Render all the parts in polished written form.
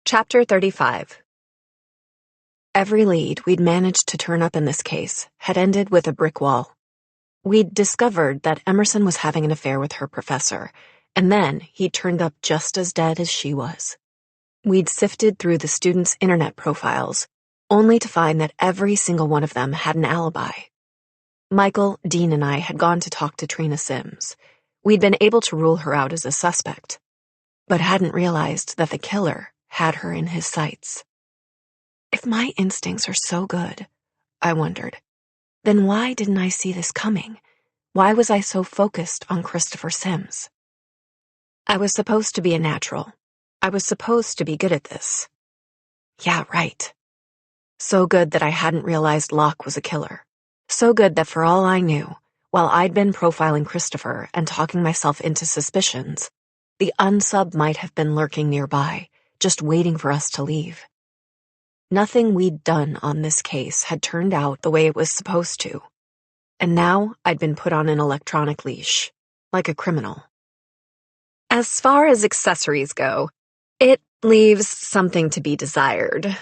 Chapter 35. Every lead we'd managed to turn up in this case had ended with a brick wall. We'd discovered that Emerson was having an affair with her professor, and then he turned up just as dead as she was. We'd sifted through the students' internet profiles, only to find that every single one of them had an alibi. Michael, Dean, and I had gone to talk to Trina Sims. We'd been able to rule her out as a suspect, but hadn't realized that the killer had her in his sights. If my instincts are so good, I wondered, then why didn't I see this coming? Why was I so focused on Christopher Sims? I was supposed to be a natural. I was supposed to be good at this. Yeah, right. So good that I hadn't realized Locke was a killer. So good that for all I knew, while I'd been profiling Christopher and talking myself into suspicions, the unsub might have been lurking nearby, just waiting for us to leave. Nothing we'd done on this case had turned out the way it was supposed to, and now I'd been put on an electronic leash, like a criminal. As far as accessories go, it leaves something to be desired.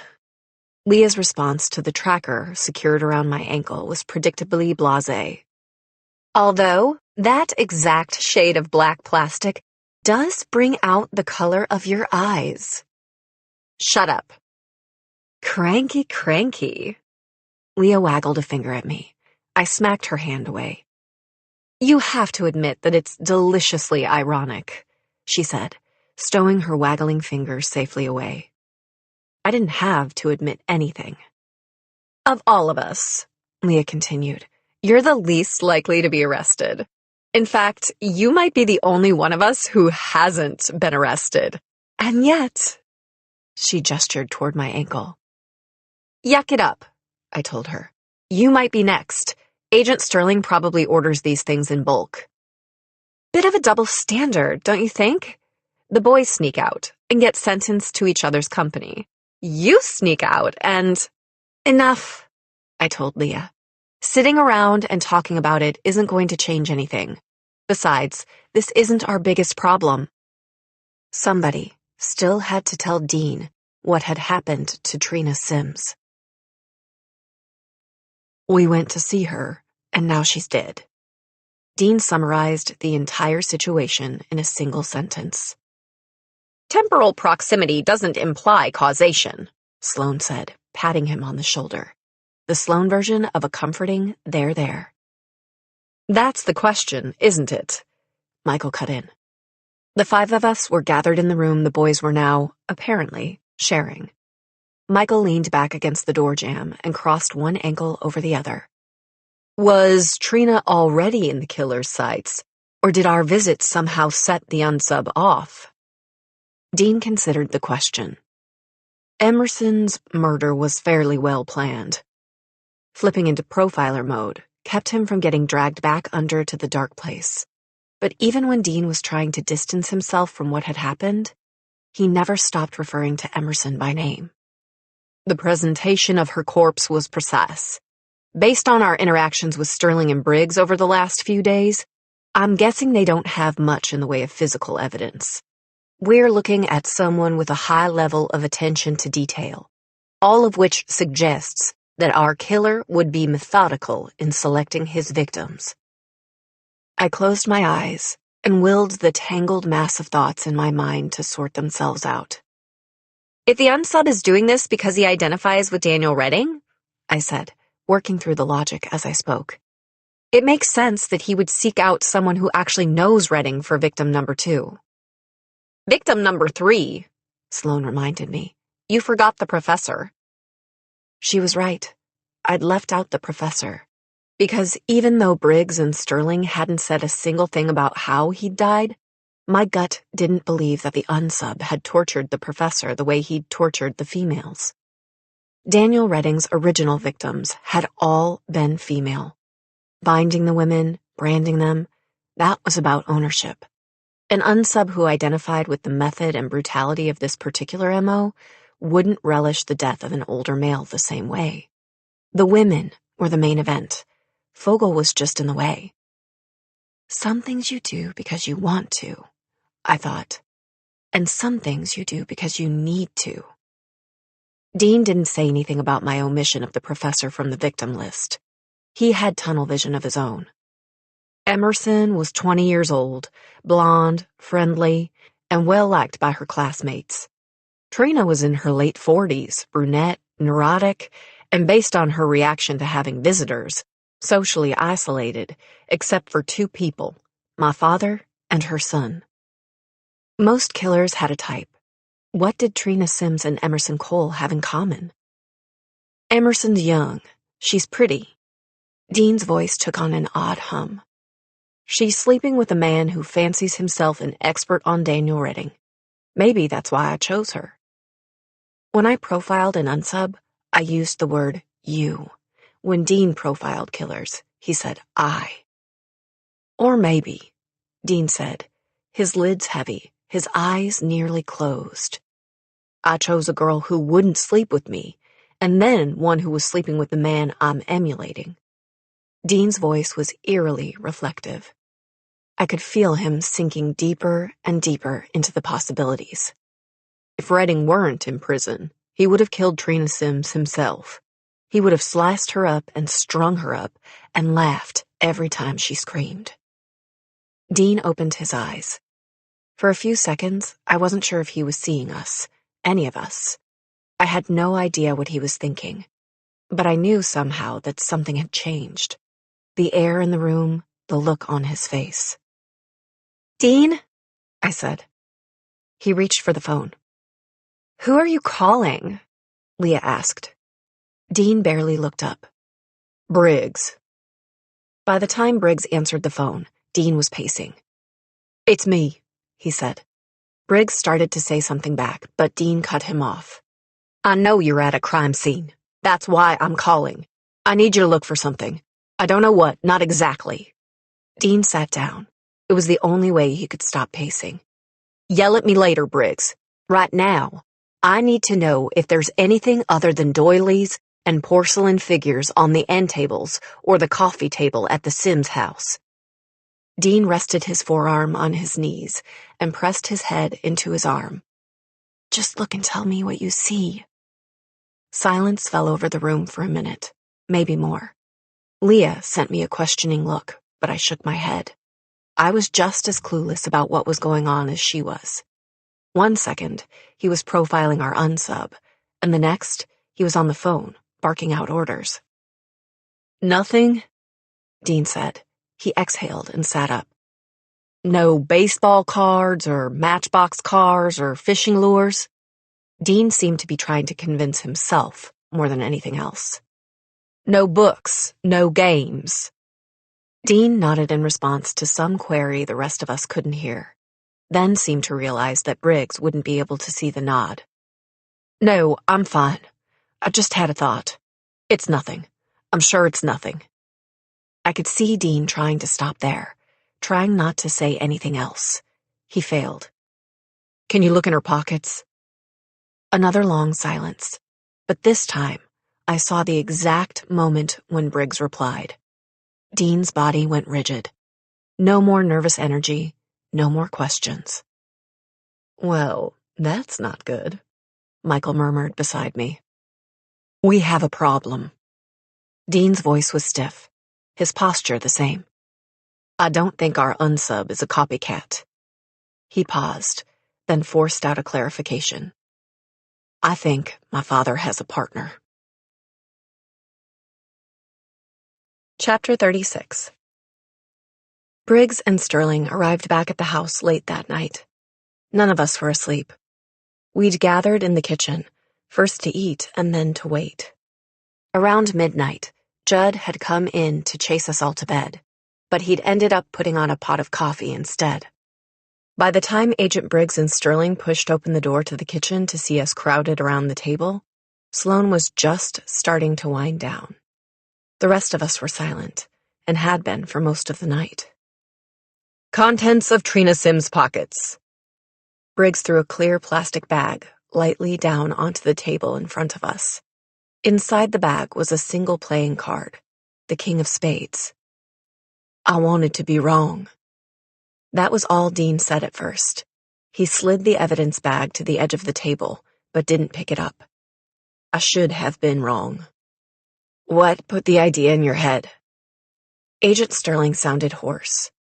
Leah's response to the tracker secured around my ankle was predictably blasé. Although that exact shade of black plastic does bring out the color of your eyes. Shut up. Cranky. Leah waggled a finger at me. I smacked her hand away. You have to admit that it's deliciously ironic, she said, stowing her waggling fingers safely away. I didn't have to admit anything. Of all of us, Leah continued, you're the least likely to be arrested. In fact, you might be the only one of us who hasn't been arrested. And yet, she gestured toward my ankle. Yuck it up, I told her. You might be next. Agent Sterling probably orders these things in bulk. Bit of a double standard, don't you think? The boys sneak out and get sentenced to each other's company. You sneak out and... Enough, I told Leah. Sitting around and talking about it isn't going to change anything. Besides, this isn't our biggest problem. Somebody still had to tell Dean what had happened to Trina Sims. We went to see her, and now she's dead. Dean summarized the entire situation in a single sentence. Temporal proximity doesn't imply causation, Sloane said, patting him on the shoulder. The Sloane version of a comforting there. That's the question, isn't it? Michael cut in. The five of us were gathered in the room the boys were now, apparently, sharing. Michael leaned back against the door jamb and crossed one ankle over the other. Was Trina already in the killer's sights, or did our visit somehow set the unsub off? Dean considered the question. Emerson's murder was fairly well planned. Flipping into profiler mode kept him from getting dragged back under to the dark place. But even when Dean was trying to distance himself from what had happened, he never stopped referring to Emerson by name. The presentation of her corpse was precise. Based on our interactions with Sterling and Briggs over the last few days, I'm guessing they don't have much in the way of physical evidence. We're looking at someone with a high level of attention to detail, all of which suggests that our killer would be methodical in selecting his victims. I closed my eyes and willed the tangled mass of thoughts in my mind to sort themselves out. If the unsub is doing this because he identifies with Daniel Redding, I said, working through the logic as I spoke, it makes sense that he would seek out someone who actually knows Redding for victim number 2. Victim number 3, Sloane reminded me. You forgot the professor. She was right. I'd left out the professor. Because even though Briggs and Sterling hadn't said a single thing about how he'd died, my gut didn't believe that the unsub had tortured the professor the way he'd tortured the females. Daniel Redding's original victims had all been female. Binding the women, branding them, that was about ownership. An unsub who identified with the method and brutality of this particular MO wouldn't relish the death of an older male the same way. The women were the main event. Fogel was just in the way. Some things you do because you want to, I thought. and some things you do because you need to. Dean didn't say anything about my omission of the professor from the victim list. He had tunnel vision of his own. Emerson was 20 years old, blonde, friendly, and well-liked by her classmates. Trina was in her late 40s, brunette, neurotic, and based on her reaction to having visitors, socially isolated, except for two people, my father and her son. Most killers had a type. What did Trina Sims and Emerson Cole have in common? Emerson's young. She's pretty. Dean's voice took on an odd hum. She's sleeping with a man who fancies himself an expert on Daniel Redding. Maybe that's why I chose her. When I profiled an unsub, I used the word you. When Dean profiled killers, he said I. Or maybe, Dean said, his lids heavy, his eyes nearly closed. I chose a girl who wouldn't sleep with me, and then one who was sleeping with the man I'm emulating. Dean's voice was eerily reflective. I could feel him sinking deeper and deeper into the possibilities. If Redding weren't in prison, he would have killed Trina Sims himself. He would have sliced her up and strung her up and laughed every time she screamed. Dean opened his eyes. For a few seconds, I wasn't sure if he was seeing us, any of us. I had no idea what he was thinking, but I knew somehow that something had changed. The air in the room, the look on his face. "Dean?" I said. He reached for the phone. "Who are you calling?" Leah asked. Dean barely looked up. "Briggs." By the time Briggs answered the phone, Dean was pacing. "It's me," he said. Briggs started to say something back, but Dean cut him off. "I know you're at a crime scene. That's why I'm calling. I need you to look for something. I don't know what, not exactly." Dean sat down. It was the only way he could stop pacing. "Yell at me later, Briggs. Right now, I need to know if there's anything other than doilies and porcelain figures on the end tables or the coffee table at the Sims house." Dean rested his forearm on his knees and pressed his head into his arm. "Just look and tell me what you see." Silence fell over the room for a minute, maybe more. Leah sent me a questioning look, but I shook my head. I was just as clueless about what was going on as she was. One second, he was profiling our unsub, and the next, he was on the phone, barking out orders. "Nothing?" Dean said. He exhaled and sat up. "No baseball cards or matchbox cars or fishing lures?" Dean seemed to be trying to convince himself more than anything else. "No books, no games?" Dean nodded in response to some query the rest of us couldn't hear, then seemed to realize that Briggs wouldn't be able to see the nod. "No, I'm fine. I just had a thought. It's nothing. I'm sure it's nothing." I could see Dean trying to stop there, trying not to say anything else. He failed. "Can you look in her pockets?" Another long silence, but this time I saw the exact moment when Briggs replied. Dean's body went rigid. No more nervous energy, no more questions. "Well, that's not good," Michael murmured beside me. "We have a problem." Dean's voice was stiff, his posture the same. "I don't think our unsub is a copycat." He paused, then forced out a clarification. "I think my father has a partner." Chapter 36. Briggs and Sterling arrived back at the house late that night. None of us were asleep. We'd gathered in the kitchen, first to eat and then to wait. Around midnight, Judd had come in to chase us all to bed, but he'd ended up putting on a pot of coffee instead. By the time Agent Briggs and Sterling pushed open the door to the kitchen to see us crowded around the table, Sloane was just starting to wind down. The rest of us were silent, and had been for most of the night. "Contents of Trina Sims' pockets." Briggs threw a clear plastic bag lightly down onto the table in front of us. Inside the bag was a single playing card, the King of Spades. "I wanted to be wrong." That was all Dean said at first. He slid the evidence bag to the edge of the table, but didn't pick it up. I should have been wrong. What put the idea in your head? Agent Sterling sounded hoarse.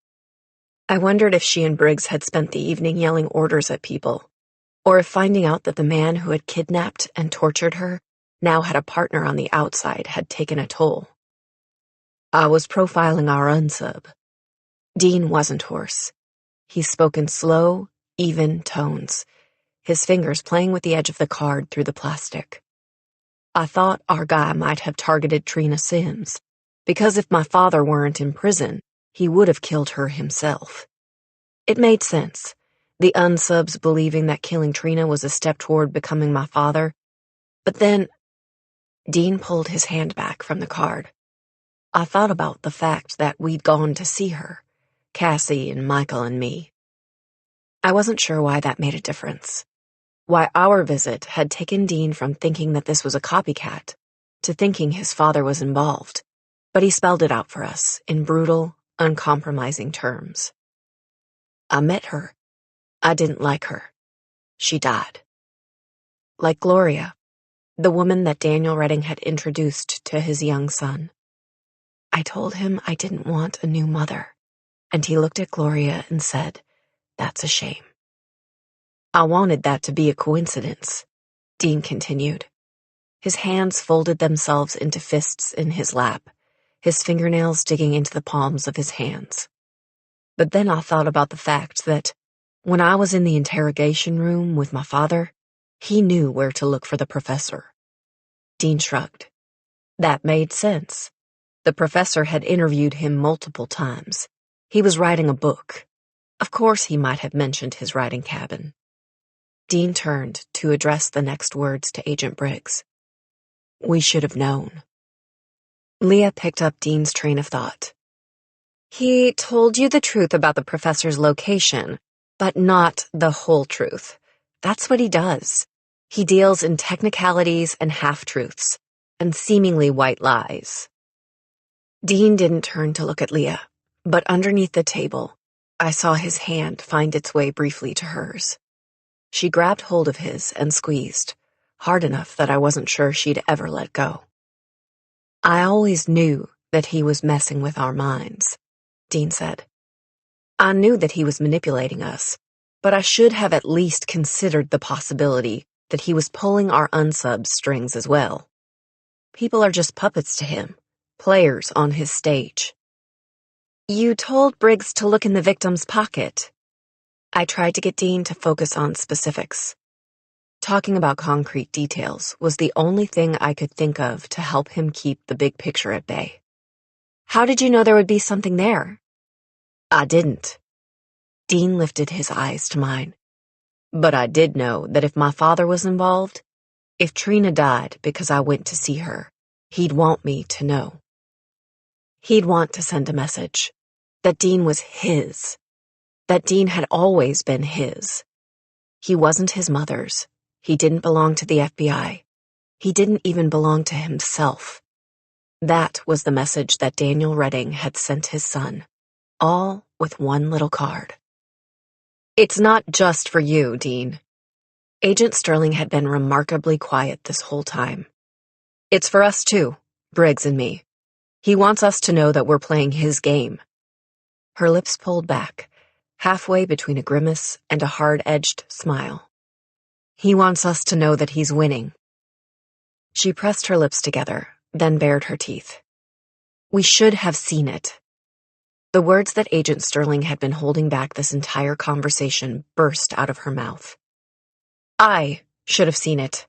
I wondered if she and Briggs had spent the evening yelling orders at people, or if finding out that the man who had kidnapped and tortured her now had a partner on the outside had taken a toll. I was profiling our unsub. Dean wasn't hoarse. He spoke in slow, even tones, his fingers playing with the edge of the card through the plastic. I thought our guy might have targeted Trina Sims, because if my father weren't in prison, he would have killed her himself. It made sense, the unsubs believing that killing Trina was a step toward becoming my father. But then, Dean pulled his hand back from the card. I thought about the fact that we'd gone to see her, Cassie and Michael and me. I wasn't sure why that made a difference. Why our visit had taken Dean from thinking that this was a copycat to thinking his father was involved, but he spelled it out for us in brutal, uncompromising terms. I met her. I didn't like her. She died. Like Gloria, the woman that Daniel Redding had introduced to his young son. I told him I didn't want a new mother, and he looked at Gloria and said, "That's a shame." I wanted that to be a coincidence, Dean continued. His hands folded themselves into fists in his lap, his fingernails digging into the palms of his hands. But then I thought about the fact that, when I was in the interrogation room with my father, he knew where to look for the professor. Dean shrugged. That made sense. The professor had interviewed him multiple times. He was writing a book. Of course he might have mentioned his writing cabin. Dean turned to address the next words to Agent Briggs. We should have known. Leah picked up Dean's train of thought. He told you the truth about the professor's location, but not the whole truth. That's what he does. He deals in technicalities and half-truths, and seemingly white lies. Dean didn't turn to look at Leah, but underneath the table, I saw his hand find its way briefly to hers. She grabbed hold of his and squeezed, hard enough that I wasn't sure she'd ever let go. I always knew that he was messing with our minds, Dean said. I knew that he was manipulating us, but I should have at least considered the possibility that he was pulling our unsub strings as well. People are just puppets to him, players on his stage. You told Briggs to look in the victim's pocket. I tried to get Dean to focus on specifics. Talking about concrete details was the only thing I could think of to help him keep the big picture at bay. How did you know there would be something there? I didn't. Dean lifted his eyes to mine. But I did know that if my father was involved, if Trina died because I went to see her, he'd want me to know. He'd want to send a message that Dean was his, that Dean had always been his. He wasn't his mother's. He didn't belong to the FBI. He didn't even belong to himself. That was the message that Daniel Redding had sent his son, all with one little card. It's not just for you, Dean. Agent Sterling had been remarkably quiet this whole time. It's for us too, Briggs and me. He wants us to know that we're playing his game. Her lips pulled back, halfway between a grimace and a hard-edged smile. He wants us to know that he's winning. She pressed her lips together, then bared her teeth. We should have seen it. The words that Agent Sterling had been holding back this entire conversation burst out of her mouth. I should have seen it.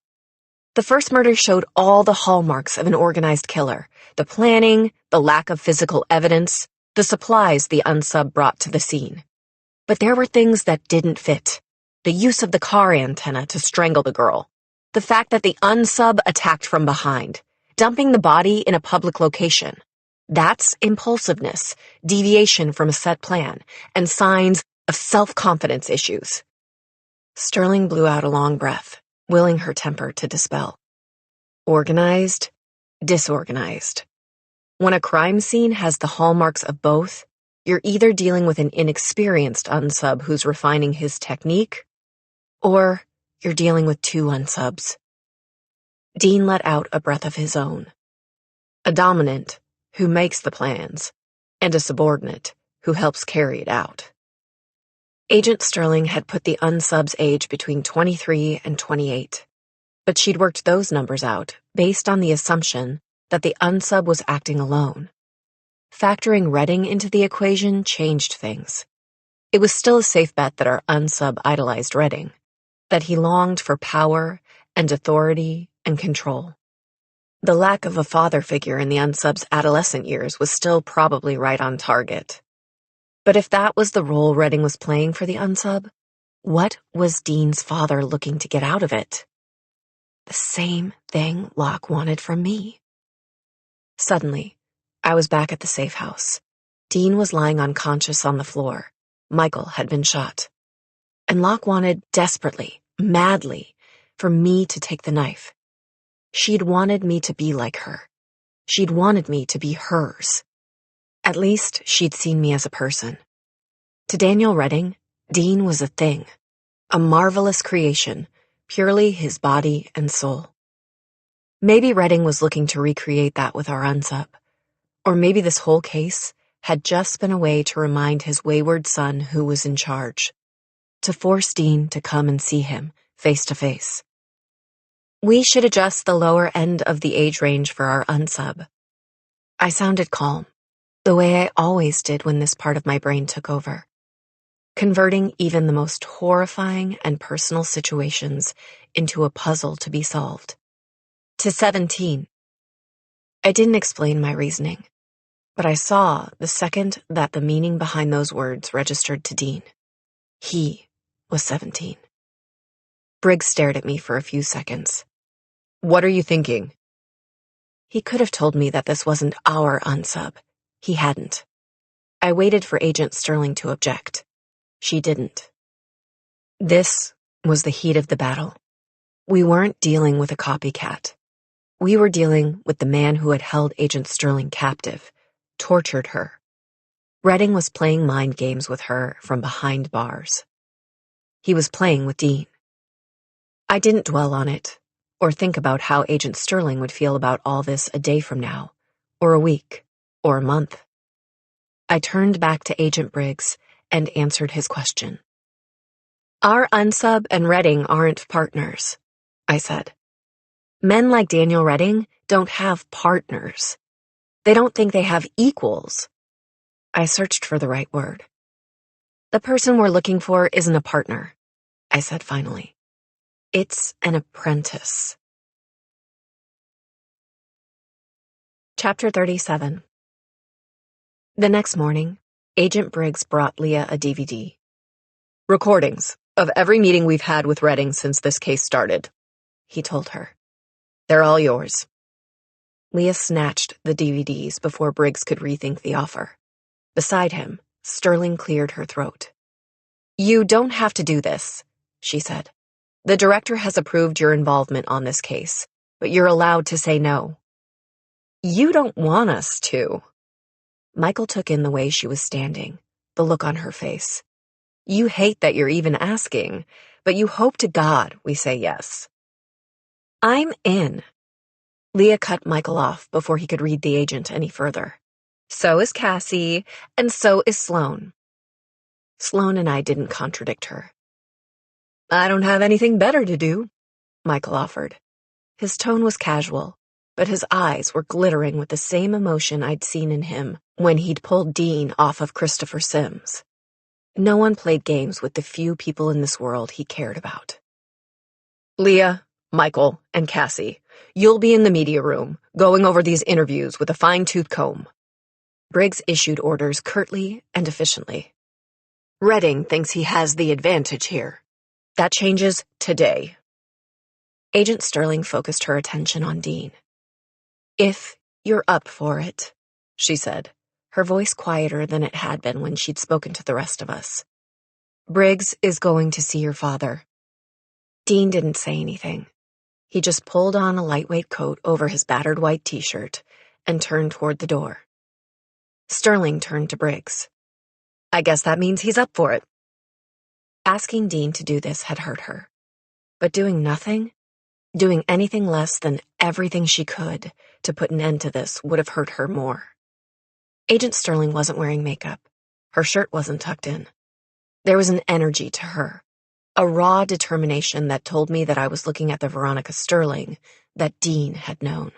The first murder showed all the hallmarks of an organized killer. The planning, the lack of physical evidence, the supplies the unsub brought to the scene. But there were things that didn't fit. The use of the car antenna to strangle the girl. The fact that the unsub attacked from behind, dumping the body in a public location. That's impulsiveness, deviation from a set plan, and signs of self-confidence issues. Sterling blew out a long breath, willing her temper to dispel. Organized, disorganized. When a crime scene has the hallmarks of both, you're either dealing with an inexperienced unsub who's refining his technique, Or you're dealing with two unsubs. Dean let out a breath of his own. A dominant who makes the plans, and a subordinate who helps carry it out. Agent Sterling had put the unsub's age between 23 and 28, but she'd worked those numbers out based on the assumption that the unsub was acting alone. Factoring Redding into the equation changed things. It was still a safe bet that our unsub idolized Redding, that he longed for power and authority and control. The lack of a father figure in the unsub's adolescent years was still probably right on target. But if that was the role Redding was playing for the unsub, what was Dean's father looking to get out of it? The same thing Locke wanted from me. Suddenly, I was back at the safe house. Dean was lying unconscious on the floor. Michael had been shot. And Locke wanted desperately, madly, for me to take the knife. She'd wanted me to be like her. She'd wanted me to be hers. At least she'd seen me as a person. To Daniel Redding, Dean was a thing, a marvelous creation, purely his body and soul. Maybe Redding was looking to recreate that with our unsub. Or maybe this whole case had just been a way to remind his wayward son who was in charge, to force Dean to come and see him face to face. We should adjust the lower end of the age range for our unsub. I sounded calm, the way I always did when this part of my brain took over, converting even the most horrifying and personal situations into a puzzle to be solved. To 17. I didn't explain my reasoning, but I saw the second that the meaning behind those words registered to Dean. He was 17. Briggs stared at me for a few seconds. What are you thinking? He could have told me that this wasn't our unsub. He hadn't. I waited for Agent Sterling to object. She didn't. This was the heat of the battle. We weren't dealing with a copycat. We were dealing with the man who had held Agent Sterling captive, tortured her. Redding was playing mind games with her from behind bars. He was playing with Dean. I didn't dwell on it, or think about how Agent Sterling would feel about all this a day from now, or a week, or a month. I turned back to Agent Briggs and answered his question. Our unsub and Redding aren't partners, I said. Men like Daniel Redding don't have partners. They don't think they have equals. I searched for the right word. The person we're looking for isn't a partner, I said finally. It's an apprentice. Chapter 37. The next morning, Agent Briggs brought Leah a DVD. Recordings of every meeting we've had with Redding since this case started, he told her. They're all yours. Leah snatched the DVDs before Briggs could rethink the offer. Beside him, Sterling cleared her throat. You don't have to do this, she said. The director has approved your involvement on this case, but you're allowed to say no. You don't want us to. Michael took in the way she was standing, the look on her face. You hate that you're even asking, but you hope to God we say yes. I'm in. Leah cut Michael off before he could read the agent any further. So is Cassie, and so is Sloane. Sloane and I didn't contradict her. I don't have anything better to do, Michael offered. His tone was casual, but his eyes were glittering with the same emotion I'd seen in him when he'd pulled Dean off of Christopher Sims. No one played games with the few people in this world he cared about. Leah, Michael, and Cassie, you'll be in the media room, going over these interviews with a fine-tooth comb. Briggs issued orders curtly and efficiently. Redding thinks he has the advantage here. That changes today. Agent Sterling focused her attention on Dean. If you're up for it, she said, her voice quieter than it had been when she'd spoken to the rest of us. Briggs is going to see your father. Dean didn't say anything. He just pulled on a lightweight coat over his battered white t-shirt and turned toward the door. Sterling turned to Briggs. I guess that means he's up for it. Asking Dean to do this had hurt her. But doing nothing, doing anything less than everything she could to put an end to this would have hurt her more. Agent Sterling wasn't wearing makeup. Her shirt wasn't tucked in. There was an energy to her, a raw determination that told me that I was looking at the Veronica Sterling that Dean had known.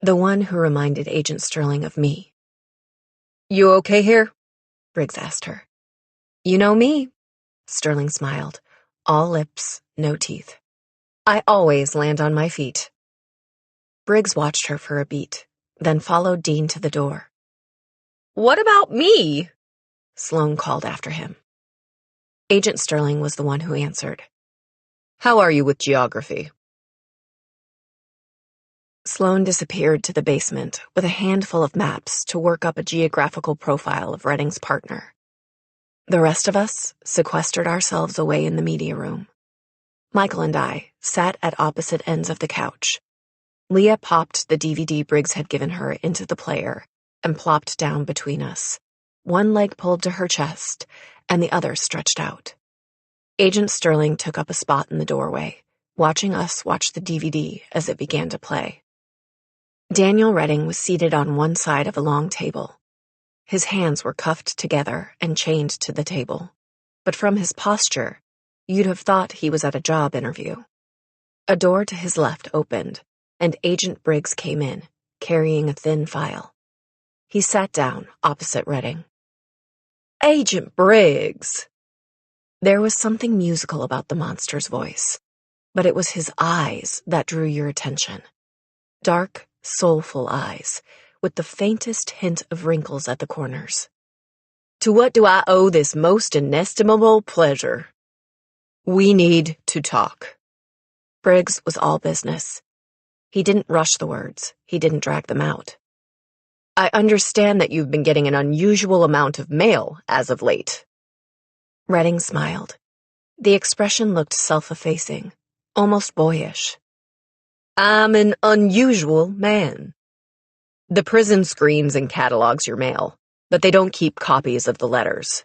The one who reminded Agent Sterling of me. "You okay here?" Briggs asked her. "You know me," Sterling smiled, all lips, no teeth. "I always land on my feet." Briggs watched her for a beat, then followed Dean to the door. "What about me?" Sloane called after him. Agent Sterling was the one who answered. "How are you with geography?" Sloane disappeared to the basement with a handful of maps to work up a geographical profile of Redding's partner. The rest of us sequestered ourselves away in the media room. Michael and I sat at opposite ends of the couch. Leah popped the DVD Briggs had given her into the player and plopped down between us, one leg pulled to her chest and the other stretched out. Agent Sterling took up a spot in the doorway, watching us watch the DVD as it began to play. Daniel Redding was seated on one side of a long table. His hands were cuffed together and chained to the table, but from his posture, you'd have thought he was at a job interview. A door to his left opened, and Agent Briggs came in, carrying a thin file. He sat down opposite Redding. "Agent Briggs!" There was something musical about the monster's voice, but it was his eyes that drew your attention. Dark, soulful eyes, with the faintest hint of wrinkles at the corners. "To what do I owe this most inestimable pleasure?" "We need to talk." Briggs was all business. He didn't rush the words. He didn't drag them out. "I understand that you've been getting an unusual amount of mail as of late." Redding smiled. The expression looked self-effacing, almost boyish. "I'm an unusual man. The prison screens and catalogs your mail, but they don't keep copies of the letters."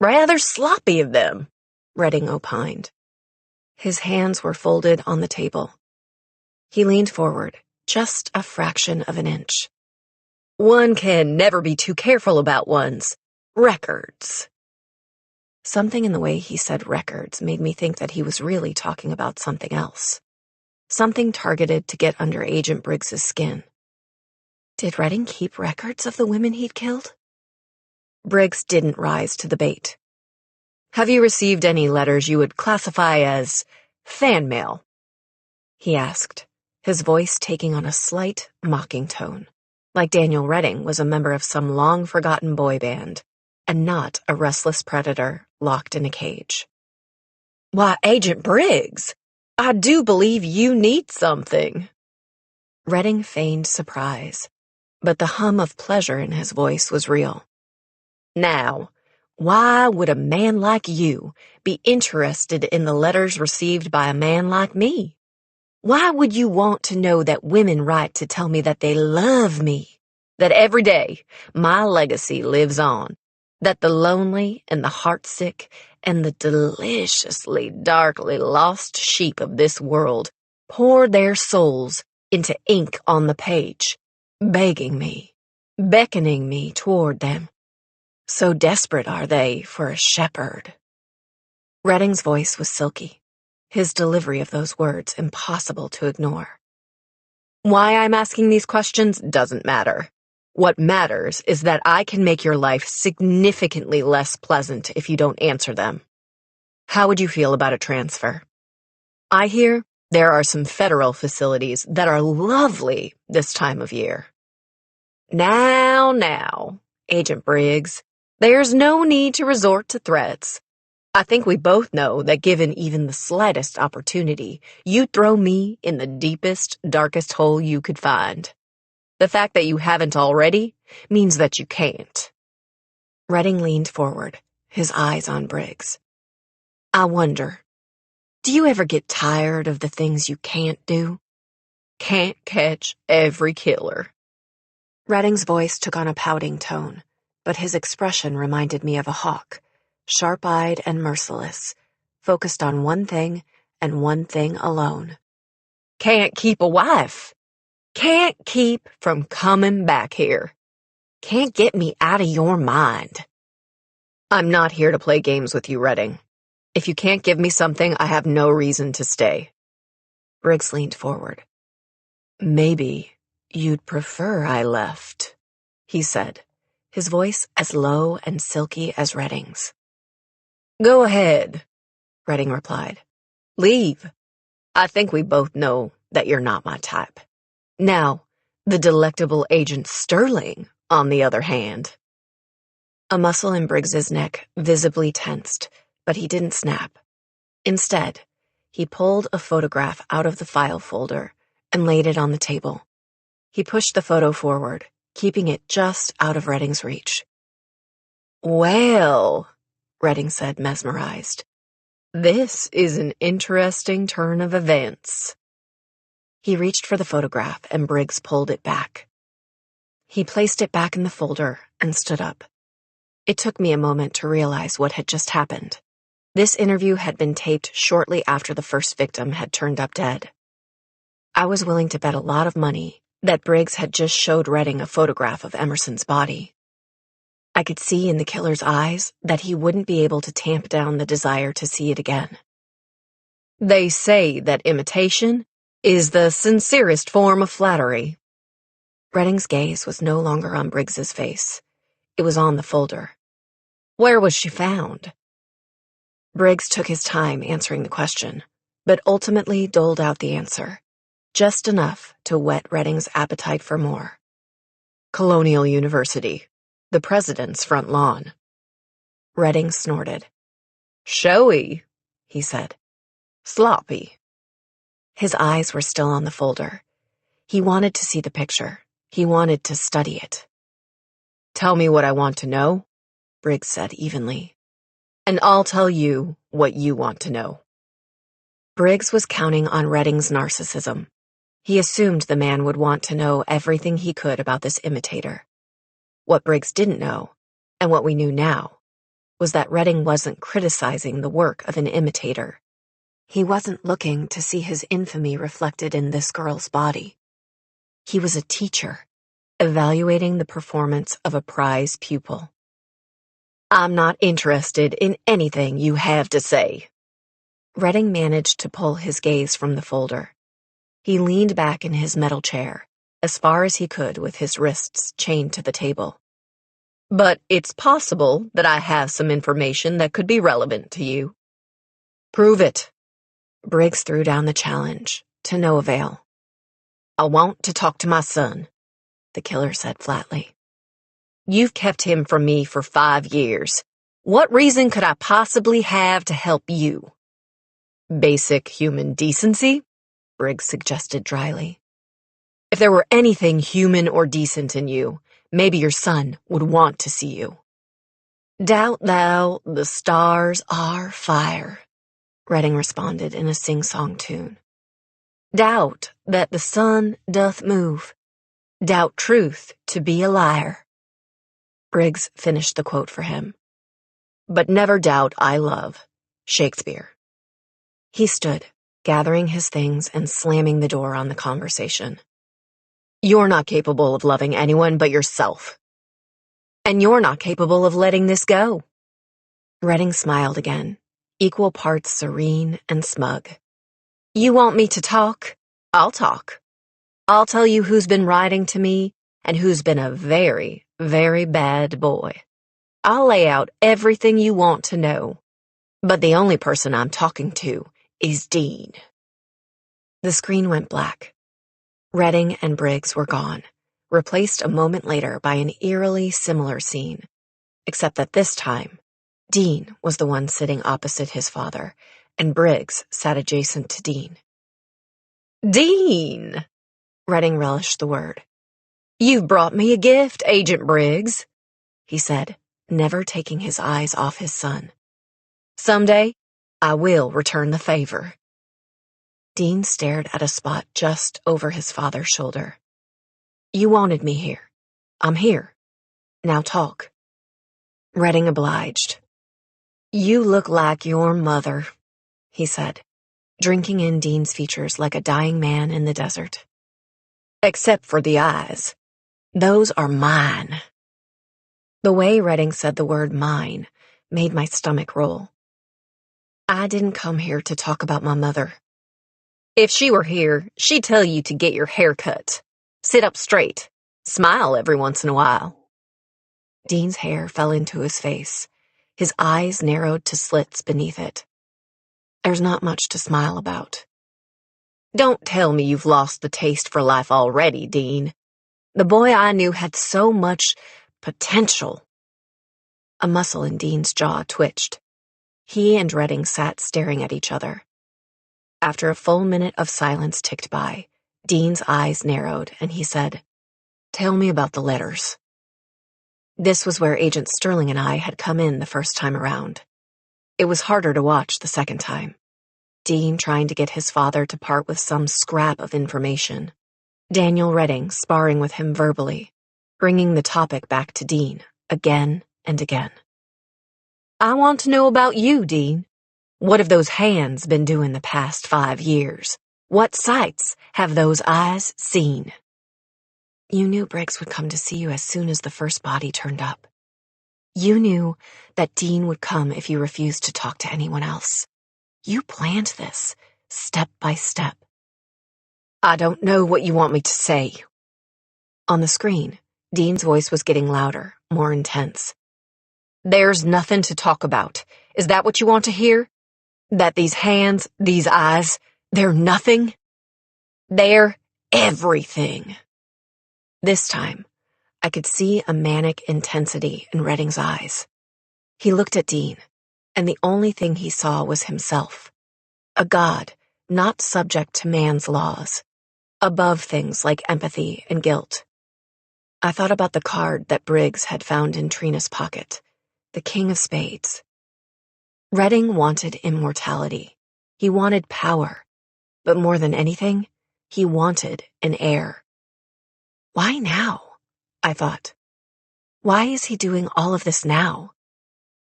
"Rather sloppy of them," Redding opined. His hands were folded on the table. He leaned forward, just a fraction of an inch. "One can never be too careful about one's records." Something in the way he said records made me think that he was really talking about something else. Something targeted to get under Agent Briggs's skin. Did Redding keep records of the women he'd killed? Briggs didn't rise to the bait. "Have you received any letters you would classify as fan mail?" he asked, his voice taking on a slight, mocking tone, like Daniel Redding was a member of some long-forgotten boy band, and not a restless predator locked in a cage. "Why, Agent Briggs, I do believe you need something." Redding feigned surprise, but the hum of pleasure in his voice was real. "Now, why would a man like you be interested in the letters received by a man like me? Why would you want to know that women write to tell me that they love me, that every day my legacy lives on, that the lonely and the heartsick and the deliciously darkly lost sheep of this world pour their souls into ink on the page, begging me, beckoning me toward them? So desperate are they for a shepherd." Redding's voice was silky, his delivery of those words impossible to ignore. "Why I'm asking these questions doesn't matter. What matters is that I can make your life significantly less pleasant if you don't answer them. How would you feel about a transfer? I hear there are some federal facilities that are lovely this time of year." Now, Agent Briggs, there's no need to resort to threats. I think we both know that given even the slightest opportunity, you'd throw me in the deepest, darkest hole you could find. The fact that you haven't already means that you can't." Redding leaned forward, his eyes on Briggs. "I wonder, do you ever get tired of the things you can't do? Can't catch every killer." Redding's voice took on a pouting tone, but his expression reminded me of a hawk, sharp-eyed and merciless, focused on one thing and one thing alone. Can't keep a wife. Can't keep from coming back here. Can't get me out of your mind. I'm not here to play games with you, Redding. If you can't give me something, I have no reason to stay. Briggs leaned forward. Maybe you'd prefer I left, he said, his voice as low and silky as Redding's. Go ahead, Redding replied. Leave. I think we both know that you're not my type. Now, the delectable Agent Sterling, on the other hand. A muscle in Briggs's neck visibly tensed, but he didn't snap. Instead, he pulled a photograph out of the file folder and laid it on the table. He pushed the photo forward, keeping it just out of Redding's reach. Well, Redding said, mesmerized. This is an interesting turn of events. He reached for the photograph and Briggs pulled it back. He placed it back in the folder and stood up. It took me a moment to realize what had just happened. This interview had been taped shortly after the first victim had turned up dead. I was willing to bet a lot of money that Briggs had just showed Redding a photograph of Emerson's body. I could see in the killer's eyes that he wouldn't be able to tamp down the desire to see it again. They say that imitation is the sincerest form of flattery. Redding's gaze was no longer on Briggs's face. It was on the folder. Where was she found? Briggs took his time answering the question, but ultimately doled out the answer, just enough to whet Redding's appetite for more. Colonial University, the president's front lawn. Redding snorted. Showy, he said. Sloppy. His eyes were still on the folder. He wanted to see the picture. He wanted to study it. Tell me what I want to know, Briggs said evenly. And I'll tell you what you want to know. Briggs was counting on Redding's narcissism. He assumed the man would want to know everything he could about this imitator. What Briggs didn't know, and what we knew now, was that Redding wasn't criticizing the work of an imitator. He wasn't looking to see his infamy reflected in this girl's body. He was a teacher, evaluating the performance of a prize pupil. I'm not interested in anything you have to say. Redding managed to pull his gaze from the folder. He leaned back in his metal chair, as far as he could with his wrists chained to the table. But it's possible that I have some information that could be relevant to you. Prove it. Briggs threw down the challenge, to no avail. I want to talk to my son, the killer said flatly. You've kept him from me for 5 years. What reason could I possibly have to help you? Basic human decency, Briggs suggested dryly. If there were anything human or decent in you, maybe your son would want to see you. Doubt thou the stars are fire, Redding responded in a sing-song tune. Doubt that the sun doth move. Doubt truth to be a liar. Briggs finished the quote for him. But never doubt I love Shakespeare. He stood, gathering his things and slamming the door on the conversation. You're not capable of loving anyone but yourself. And you're not capable of letting this go. Redding smiled again, equal parts serene and smug. You want me to talk? I'll talk. I'll tell you who's been writing to me and who's been a very, very bad boy. I'll lay out everything you want to know. But the only person I'm talking to is Dean. The screen went black. Redding and Briggs were gone, replaced a moment later by an eerily similar scene, except that this time, Dean was the one sitting opposite his father, and Briggs sat adjacent to Dean. Dean! Redding relished the word. You've brought me a gift, Agent Briggs, he said, never taking his eyes off his son. Someday, I will return the favor. Dean stared at a spot just over his father's shoulder. You wanted me here. I'm here. Now talk. Redding obliged. You look like your mother, he said, drinking in Dean's features like a dying man in the desert. Except for the eyes. Those are mine. The way Redding said the word mine made my stomach roll. I didn't come here to talk about my mother. If she were here, she'd tell you to get your hair cut. Sit up straight. Smile every once in a while. Dean's hair fell into his face. His eyes narrowed to slits beneath it. There's not much to smile about. Don't tell me you've lost the taste for life already, Dean. The boy I knew had so much potential. A muscle in Dean's jaw twitched. He and Redding sat staring at each other. After a full minute of silence ticked by, Dean's eyes narrowed and he said, "Tell me about the letters." This was where Agent Sterling and I had come in the first time around. It was harder to watch the second time. Dean trying to get his father to part with some scrap of information. Daniel Redding sparring with him verbally, bringing the topic back to Dean again and again. I want to know about you, Dean. What have those hands been doing the past 5 years? What sights have those eyes seen? You knew Briggs would come to see you as soon as the first body turned up. You knew that Dean would come if you refused to talk to anyone else. You planned this, step by step. I don't know what you want me to say. On the screen, Dean's voice was getting louder, more intense. There's nothing to talk about. Is that what you want to hear? That these hands, these eyes, they're nothing? They're everything. This time, I could see a manic intensity in Redding's eyes. He looked at Dean, and the only thing he saw was himself. A god, not subject to man's laws, above things like empathy and guilt. I thought about the card that Briggs had found in Trina's pocket, the King of Spades. Redding wanted immortality. He wanted power. But more than anything, he wanted an heir. Why now? I thought. Why is he doing all of this now?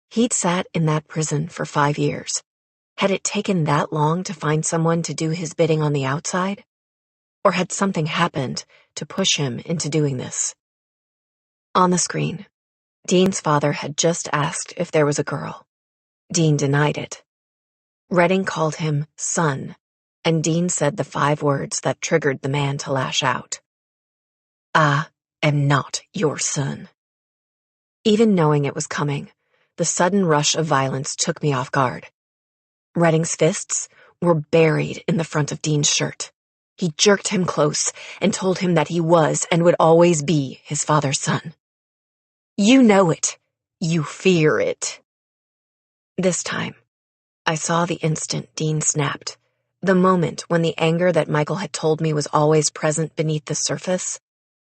He'd sat in that prison for 5 years. Had it taken that long to find someone to do his bidding on the outside? Or had something happened to push him into doing this? On the screen, Dean's father had just asked if there was a girl. Dean denied it. Redding called him son, and Dean said the 5 words that triggered the man to lash out. I am not your son. Even knowing it was coming, the sudden rush of violence took me off guard. Redding's fists were buried in the front of Dean's shirt. He jerked him close and told him that he was and would always be his father's son. You know it. You fear it. This time, I saw the instant Dean snapped, the moment when the anger that Michael had told me was always present beneath the surface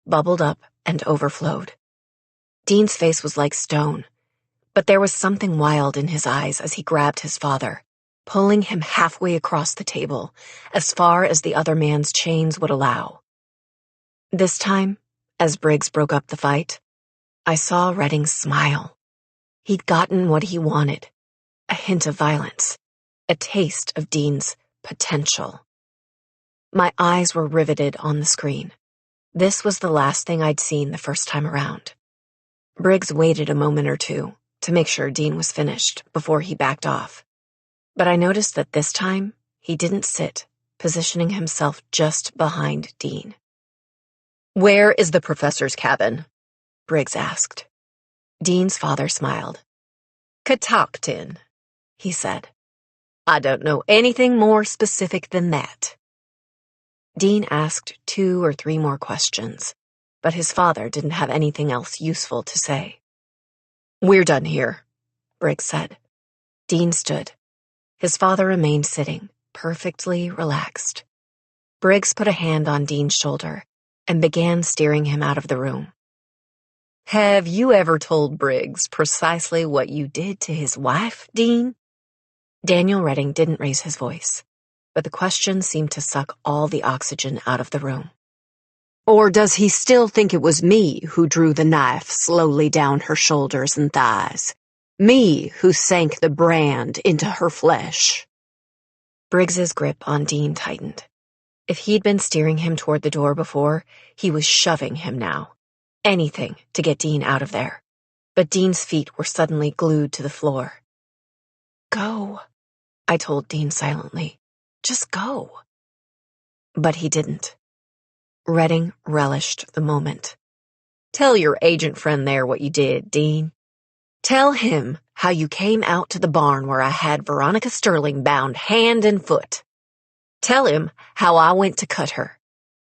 bubbled up and overflowed. Dean's face was like stone, but there was something wild in his eyes as he grabbed his father, pulling him halfway across the table, as far as the other man's chains would allow. This time, as Briggs broke up the fight, I saw Redding smile. He'd gotten what he wanted, a hint of violence, a taste of Dean's potential. My eyes were riveted on the screen. This was the last thing I'd seen the first time around. Briggs waited a moment or two to make sure Dean was finished before he backed off. But I noticed that this time, he didn't sit, positioning himself just behind Dean. Where is the professor's cabin? Briggs asked. Dean's father smiled. Catoctin, he said. I don't know anything more specific than that. Dean asked 2 or 3 more questions, but his father didn't have anything else useful to say. We're done here, Briggs said. Dean stood. His father remained sitting, perfectly relaxed. Briggs put a hand on Dean's shoulder and began steering him out of the room. Have you ever told Briggs precisely what you did to his wife, Dean? Daniel Redding didn't raise his voice, but the question seemed to suck all the oxygen out of the room. Or does he still think it was me who drew the knife slowly down her shoulders and thighs? Me who sank the brand into her flesh. Briggs's grip on Dean tightened. If he'd been steering him toward the door before, he was shoving him now. Anything to get Dean out of there. But Dean's feet were suddenly glued to the floor. Go, I told Dean silently. Just go. But he didn't. Redding relished the moment. Tell your agent friend there what you did, Dean. Tell him how you came out to the barn where I had Veronica Sterling bound hand and foot. Tell him how I went to cut her.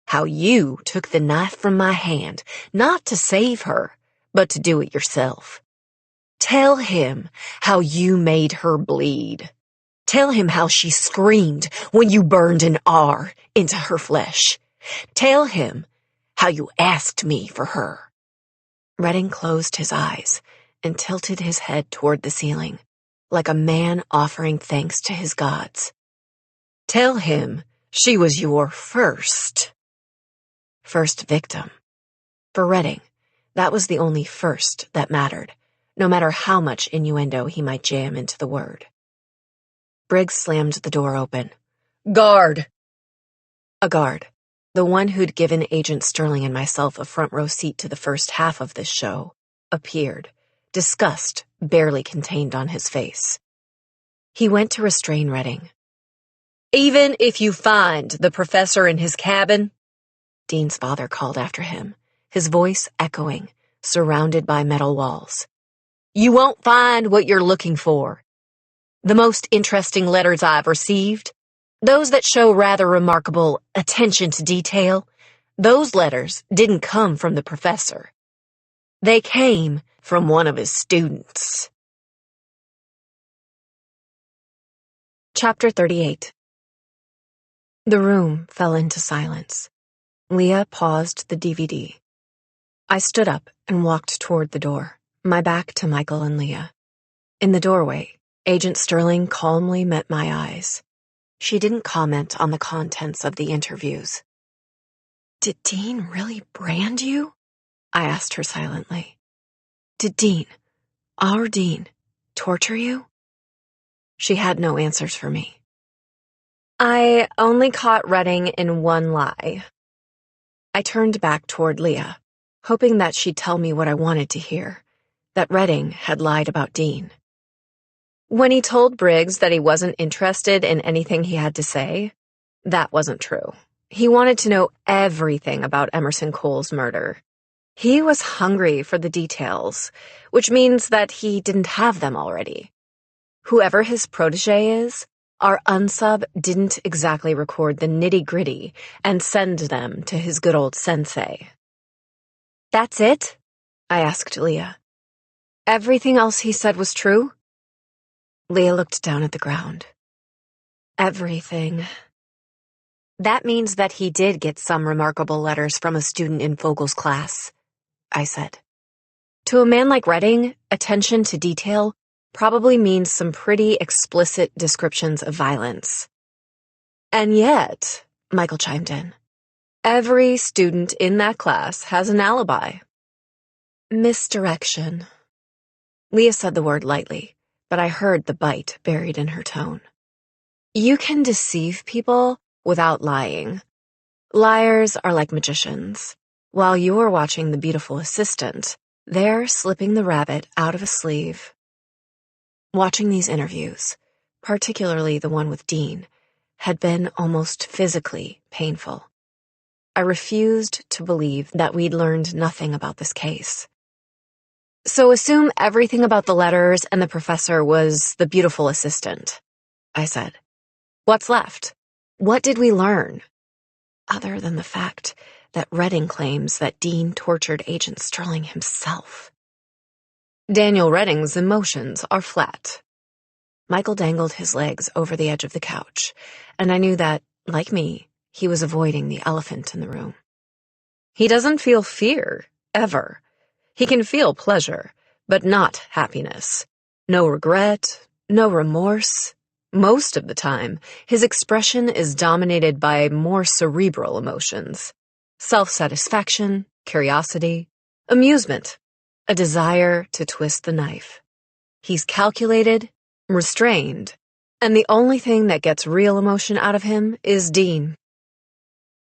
How you took the knife from my hand, not to save her, but to do it yourself. Tell him how you made her bleed. Tell him how she screamed when you burned an R into her flesh. Tell him how you asked me for her. Redding closed his eyes and tilted his head toward the ceiling, like a man offering thanks to his gods. Tell him she was your first victim. For Redding, that was the only first that mattered, no matter how much innuendo he might jam into the word. Briggs slammed the door open. Guard! A guard, the one who'd given Agent Sterling and myself a front row seat to the first half of this show, appeared, disgust barely contained on his face. He went to restrain Redding. Even if you find the professor in his cabin, Dean's father called after him, his voice echoing, surrounded by metal walls. You won't find what you're looking for. The most interesting letters I've received, those that show rather remarkable attention to detail, those letters didn't come from the professor. They came from one of his students. Chapter 38. The room fell into silence. Leah paused the DVD. I stood up and walked toward the door, my back to Michael and Leah. In the doorway, Agent Sterling calmly met my eyes. She didn't comment on the contents of the interviews. Did Dean really brand you? I asked her silently. Did Dean, our Dean, torture you? She had no answers for me. I only caught Redding in one lie. I turned back toward Leah, hoping that she'd tell me what I wanted to hear, that Redding had lied about Dean. When he told Briggs that he wasn't interested in anything he had to say, that wasn't true. He wanted to know everything about Emerson Cole's murder. He was hungry for the details, which means that he didn't have them already. Whoever his protege is, our unsub didn't exactly record the nitty-gritty and send them to his good old sensei. That's it? I asked Leah. Everything else he said was true? Leah looked down at the ground. Everything. That means that he did get some remarkable letters from a student in Vogel's class, I said. To a man like Redding, attention to detail probably means some pretty explicit descriptions of violence. And yet, Michael chimed in, every student in that class has an alibi. Misdirection. Leah said the word lightly, but I heard the bite buried in her tone. You can deceive people without lying. Liars are like magicians. While you're watching the beautiful assistant, they're slipping the rabbit out of a sleeve. Watching these interviews, particularly the one with Dean, had been almost physically painful. I refused to believe that we'd learned nothing about this case. So assume everything about the letters and the professor was the beautiful assistant, I said. What's left? What did we learn? Other than the fact that Redding claims that Dean tortured Agent Sterling himself. Daniel Redding's emotions are flat. Michael dangled his legs over the edge of the couch, and I knew that, like me, he was avoiding the elephant in the room. He doesn't feel fear, ever. He can feel pleasure, but not happiness. No regret, no remorse. Most of the time, his expression is dominated by more cerebral emotions. Self-satisfaction, curiosity, amusement, a desire to twist the knife. He's calculated, restrained, and the only thing that gets real emotion out of him is Dean.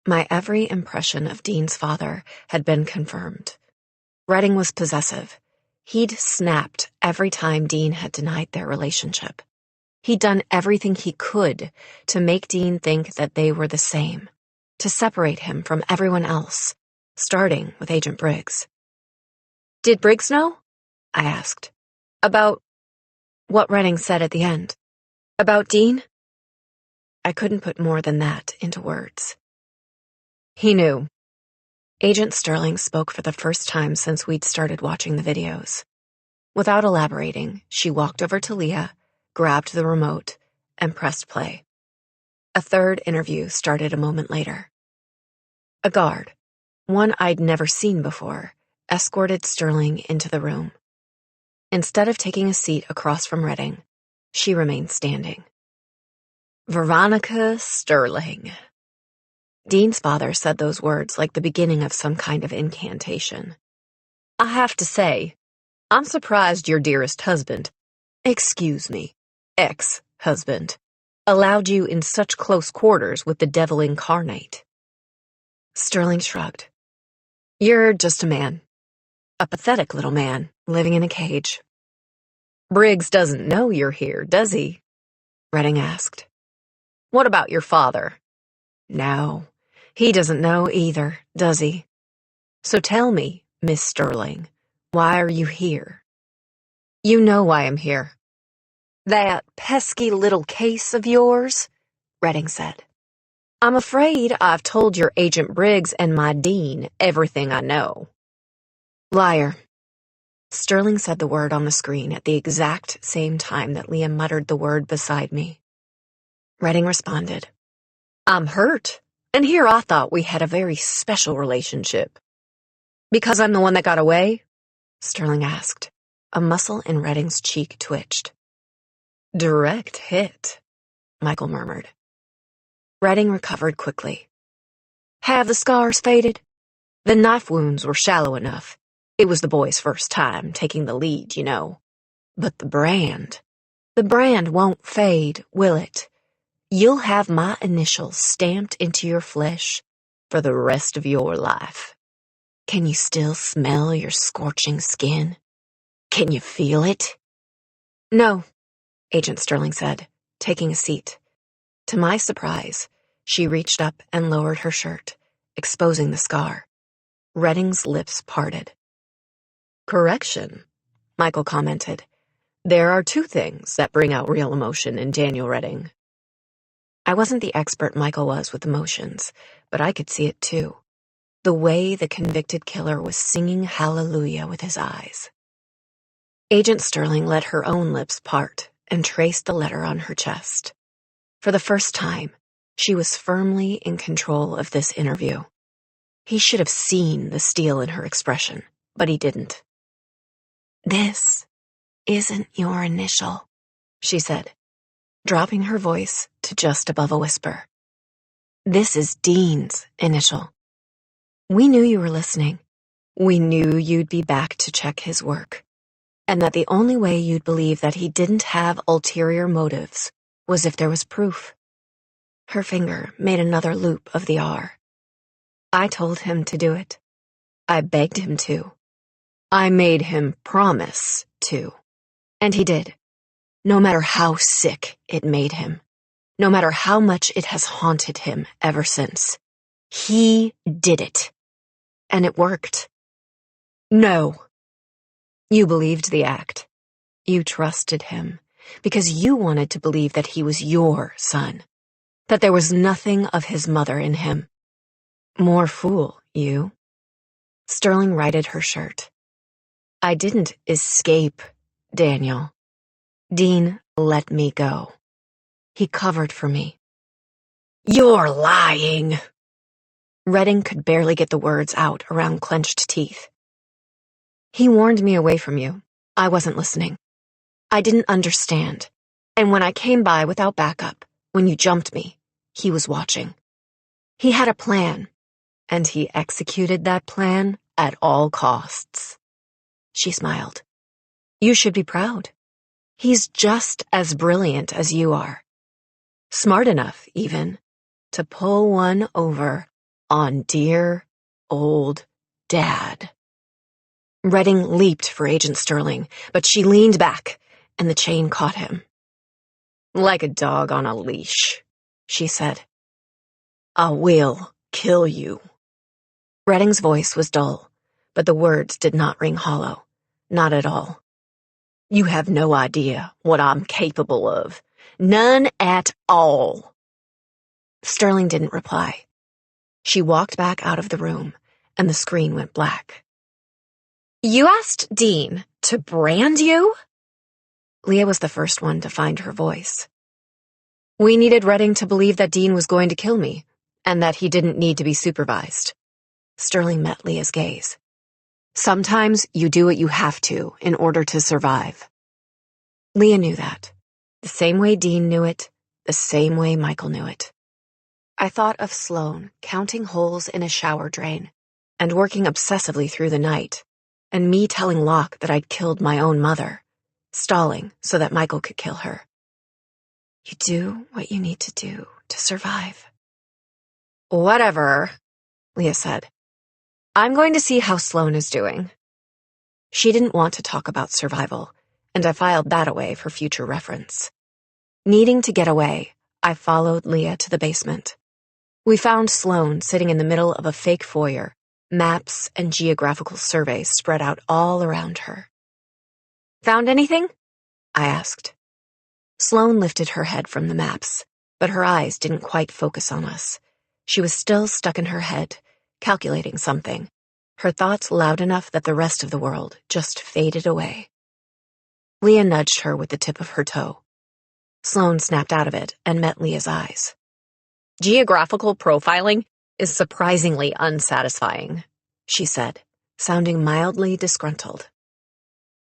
My every impression of Dean's father had been confirmed. Redding was possessive. He'd snapped every time Dean had denied their relationship. He'd done everything he could to make Dean think that they were the same, to separate him from everyone else, starting with Agent Briggs. Did Briggs know? I asked. About what Redding said at the end. About Dean? I couldn't put more than that into words. He knew. Agent Sterling spoke for the first time since we'd started watching the videos. Without elaborating, she walked over to Leah, grabbed the remote, and pressed play. A third interview started a moment later. A guard, one I'd never seen before, escorted Sterling into the room. Instead of taking a seat across from Redding, she remained standing. Veronica Sterling. Dean's father said those words like the beginning of some kind of incantation. I have to say, I'm surprised your dearest husband, excuse me, ex-husband, allowed you in such close quarters with the devil incarnate. Sterling shrugged. You're just a man. A pathetic little man, living in a cage. Briggs doesn't know you're here, does he? Redding asked. What about your father? No, he doesn't know either, does he? So tell me, Miss Sterling, why are you here? You know why I'm here. That pesky little case of yours, Redding said. I'm afraid I've told your Agent Briggs and my Dean everything I know. Liar. Sterling said the word on the screen at the exact same time that Leah muttered the word beside me. Redding responded. I'm hurt, and here I thought we had a very special relationship. Because I'm the one that got away? Sterling asked. A muscle in Redding's cheek twitched. Direct hit, Michael murmured. Redding recovered quickly. Have the scars faded? The knife wounds were shallow enough. It was the boy's first time taking the lead, you know. But the brand won't fade, will it? You'll have my initials stamped into your flesh for the rest of your life. Can you still smell your scorching skin? Can you feel it? No, Agent Sterling said, taking a seat. To my surprise, she reached up and lowered her shirt, exposing the scar. Redding's lips parted. Correction, Michael commented. There are two things that bring out real emotion in Daniel Redding. I wasn't the expert Michael was with emotions, but I could see it too. The way the convicted killer was singing hallelujah with his eyes. Agent Sterling let her own lips part and traced the letter on her chest. For the first time, she was firmly in control of this interview. He should have seen the steel in her expression, but he didn't. This isn't your initial, she said, dropping her voice to just above a whisper. This is Dean's initial. We knew you were listening. We knew you'd be back to check his work, and that the only way you'd believe that he didn't have ulterior motives was if there was proof. Her finger made another loop of the R. I told him to do it. I begged him to. I made him promise to. And he did. No matter how sick it made him. No matter how much it has haunted him ever since. He did it. And it worked. No. You believed the act. You trusted him. Because you wanted to believe that he was your son. That there was nothing of his mother in him. More fool, you. Sterling righted her shirt. I didn't escape, Daniel. Dean let me go. He covered for me. You're lying. Redding could barely get the words out around clenched teeth. He warned me away from you. I wasn't listening. I didn't understand. And when I came by without backup, when you jumped me, he was watching. He had a plan, and he executed that plan at all costs. She smiled. You should be proud. He's just as brilliant as you are. Smart enough, even, to pull one over on dear old Dad. Redding leaped for Agent Sterling, but she leaned back, and the chain caught him. "Like a dog on a leash," she said. "I will kill you." Redding's voice was dull, but the words did not ring hollow. Not at all. "You have no idea what I'm capable of. None at all." Sterling didn't reply. She walked back out of the room, and the screen went black. "You asked Dean to brand you?" Leah was the first one to find her voice. "We needed Redding to believe that Dean was going to kill me, and that he didn't need to be supervised." Sterling met Leah's gaze. "Sometimes you do what you have to in order to survive." Leah knew that. The same way Dean knew it, the same way Michael knew it. I thought of Sloane counting holes in a shower drain and working obsessively through the night, and me telling Locke that I'd killed my own mother, stalling so that Michael could kill her. You do what you need to do to survive. "Whatever," Leah said. "I'm going to see how Sloane is doing." She didn't want to talk about survival, and I filed that away for future reference. Needing to get away, I followed Leah to the basement. We found Sloane sitting in the middle of a fake foyer, maps and geographical surveys spread out all around her. "Found anything?" I asked. Sloane lifted her head from the maps, but her eyes didn't quite focus on us. She was still stuck in her head, calculating something, her thoughts loud enough that the rest of the world just faded away. Leah nudged her with the tip of her toe. Sloane snapped out of it and met Leah's eyes. "Geographical profiling is surprisingly unsatisfying," she said, sounding mildly disgruntled.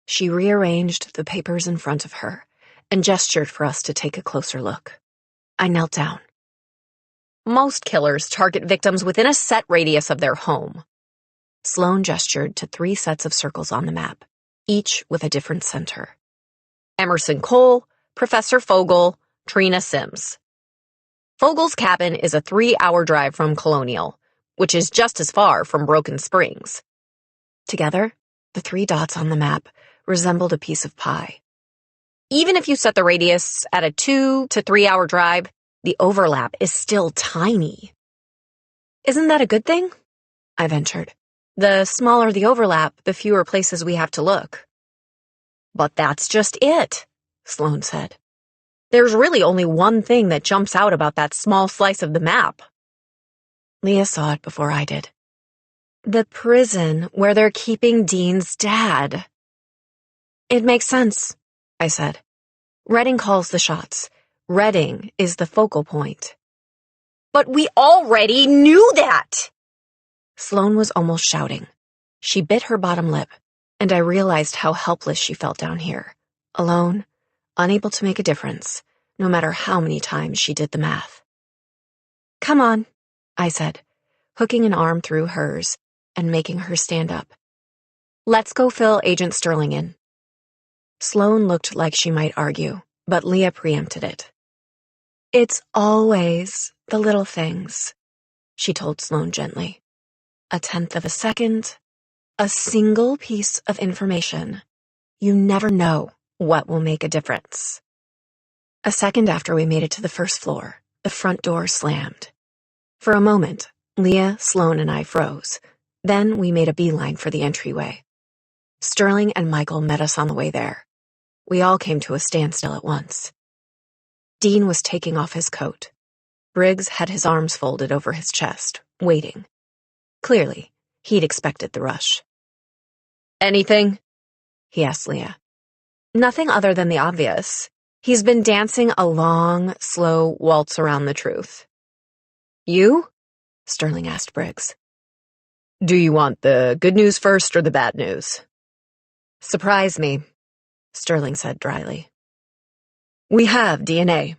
She rearranged the papers in front of her and gestured for us to take a closer look. I knelt down. "Most killers target victims within a set radius of their home." Sloane gestured to 3 sets of circles on the map, each with a different center. "Emerson Cole, Professor Fogel, Trina Sims. Fogel's cabin is a 3-hour drive from Colonial, which is just as far from Broken Springs." Together, the 3 dots on the map resembled a piece of pie. "Even if you set the radius at a 2 to 3 hour drive, the overlap is still tiny." "Isn't that a good thing?" I ventured. "The smaller the overlap, the fewer places we have to look." "But that's just it," Sloane said. "There's really only one thing that jumps out about that small slice of the map." Leah saw it before I did. "The prison where they're keeping Dean's dad." "It makes sense," I said. "Redding calls the shots. Redding is the focal point." "But we already knew that!" Sloane was almost shouting. She bit her bottom lip, and I realized how helpless she felt down here, alone, unable to make a difference, no matter how many times she did the math. "Come on," I said, hooking an arm through hers and making her stand up. "Let's go fill Agent Sterling in." Sloane looked like she might argue, but Leah preempted it. "It's always the little things," she told Sloane gently. "A 1/10 of a second, a single piece of information. You never know what will make a difference." A second after we made it to the first floor, the front door slammed. For a moment, Leah, Sloane, and I froze. Then we made a beeline for the entryway. Sterling and Michael met us on the way there. We all came to a standstill at once. Dean was taking off his coat. Briggs had his arms folded over his chest, waiting. Clearly, he'd expected the rush. "Anything?" he asked Leah. "Nothing other than the obvious. He's been dancing a long, slow waltz around the truth." "You?" Sterling asked Briggs. "Do you want the good news first or the bad news?" "Surprise me," Sterling said dryly. "We have DNA."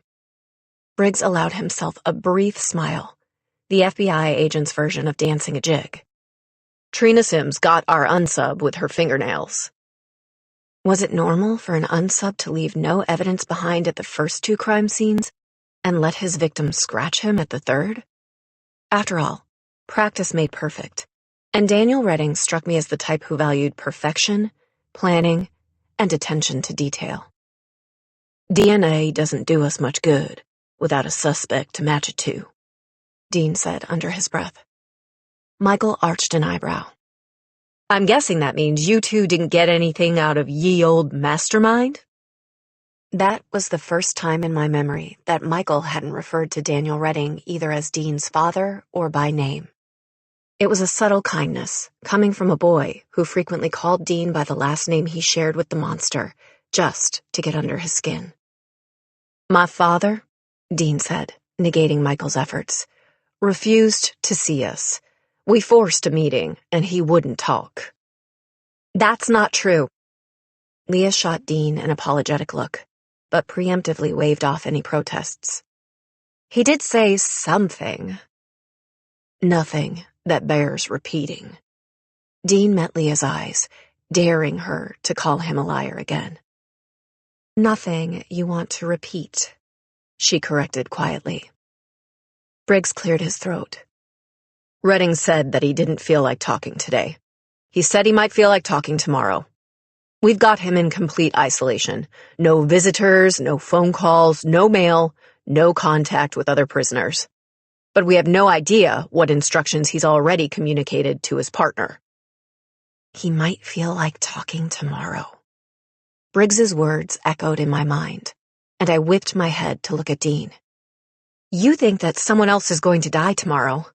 Briggs allowed himself a brief smile, the FBI agent's version of dancing a jig. "Trina Sims got our unsub with her fingernails." Was it normal for an unsub to leave no evidence behind at the first 2 crime scenes and let his victim scratch him at the third? After all, practice made perfect, and Daniel Redding struck me as the type who valued perfection, planning, and attention to detail. DNA doesn't do us much good without a suspect to match it to, Dean said under his breath. Michael arched an eyebrow. I'm guessing that means you two didn't get anything out of ye old mastermind? That was the first time in my memory that Michael hadn't referred to Daniel Redding either as Dean's father or by name. It was a subtle kindness, coming from a boy who frequently called Dean by the last name he shared with the monster, just to get under his skin. My father, Dean said, negating Michael's efforts, refused to see us. We forced a meeting, and he wouldn't talk. That's not true. Leah shot Dean an apologetic look, but preemptively waved off any protests. He did say something. Nothing that bears repeating. Dean met Leah's eyes, daring her to call him a liar again. Nothing you want to repeat, she corrected quietly. Briggs cleared his throat. Redding said that he didn't feel like talking today. He said he might feel like talking tomorrow. We've got him in complete isolation. No visitors, no phone calls, no mail, no contact with other prisoners. But we have no idea what instructions he's already communicated to his partner. He might feel like talking tomorrow. Briggs's words echoed in my mind, and I whipped my head to look at Dean. You think that someone else is going to die tomorrow?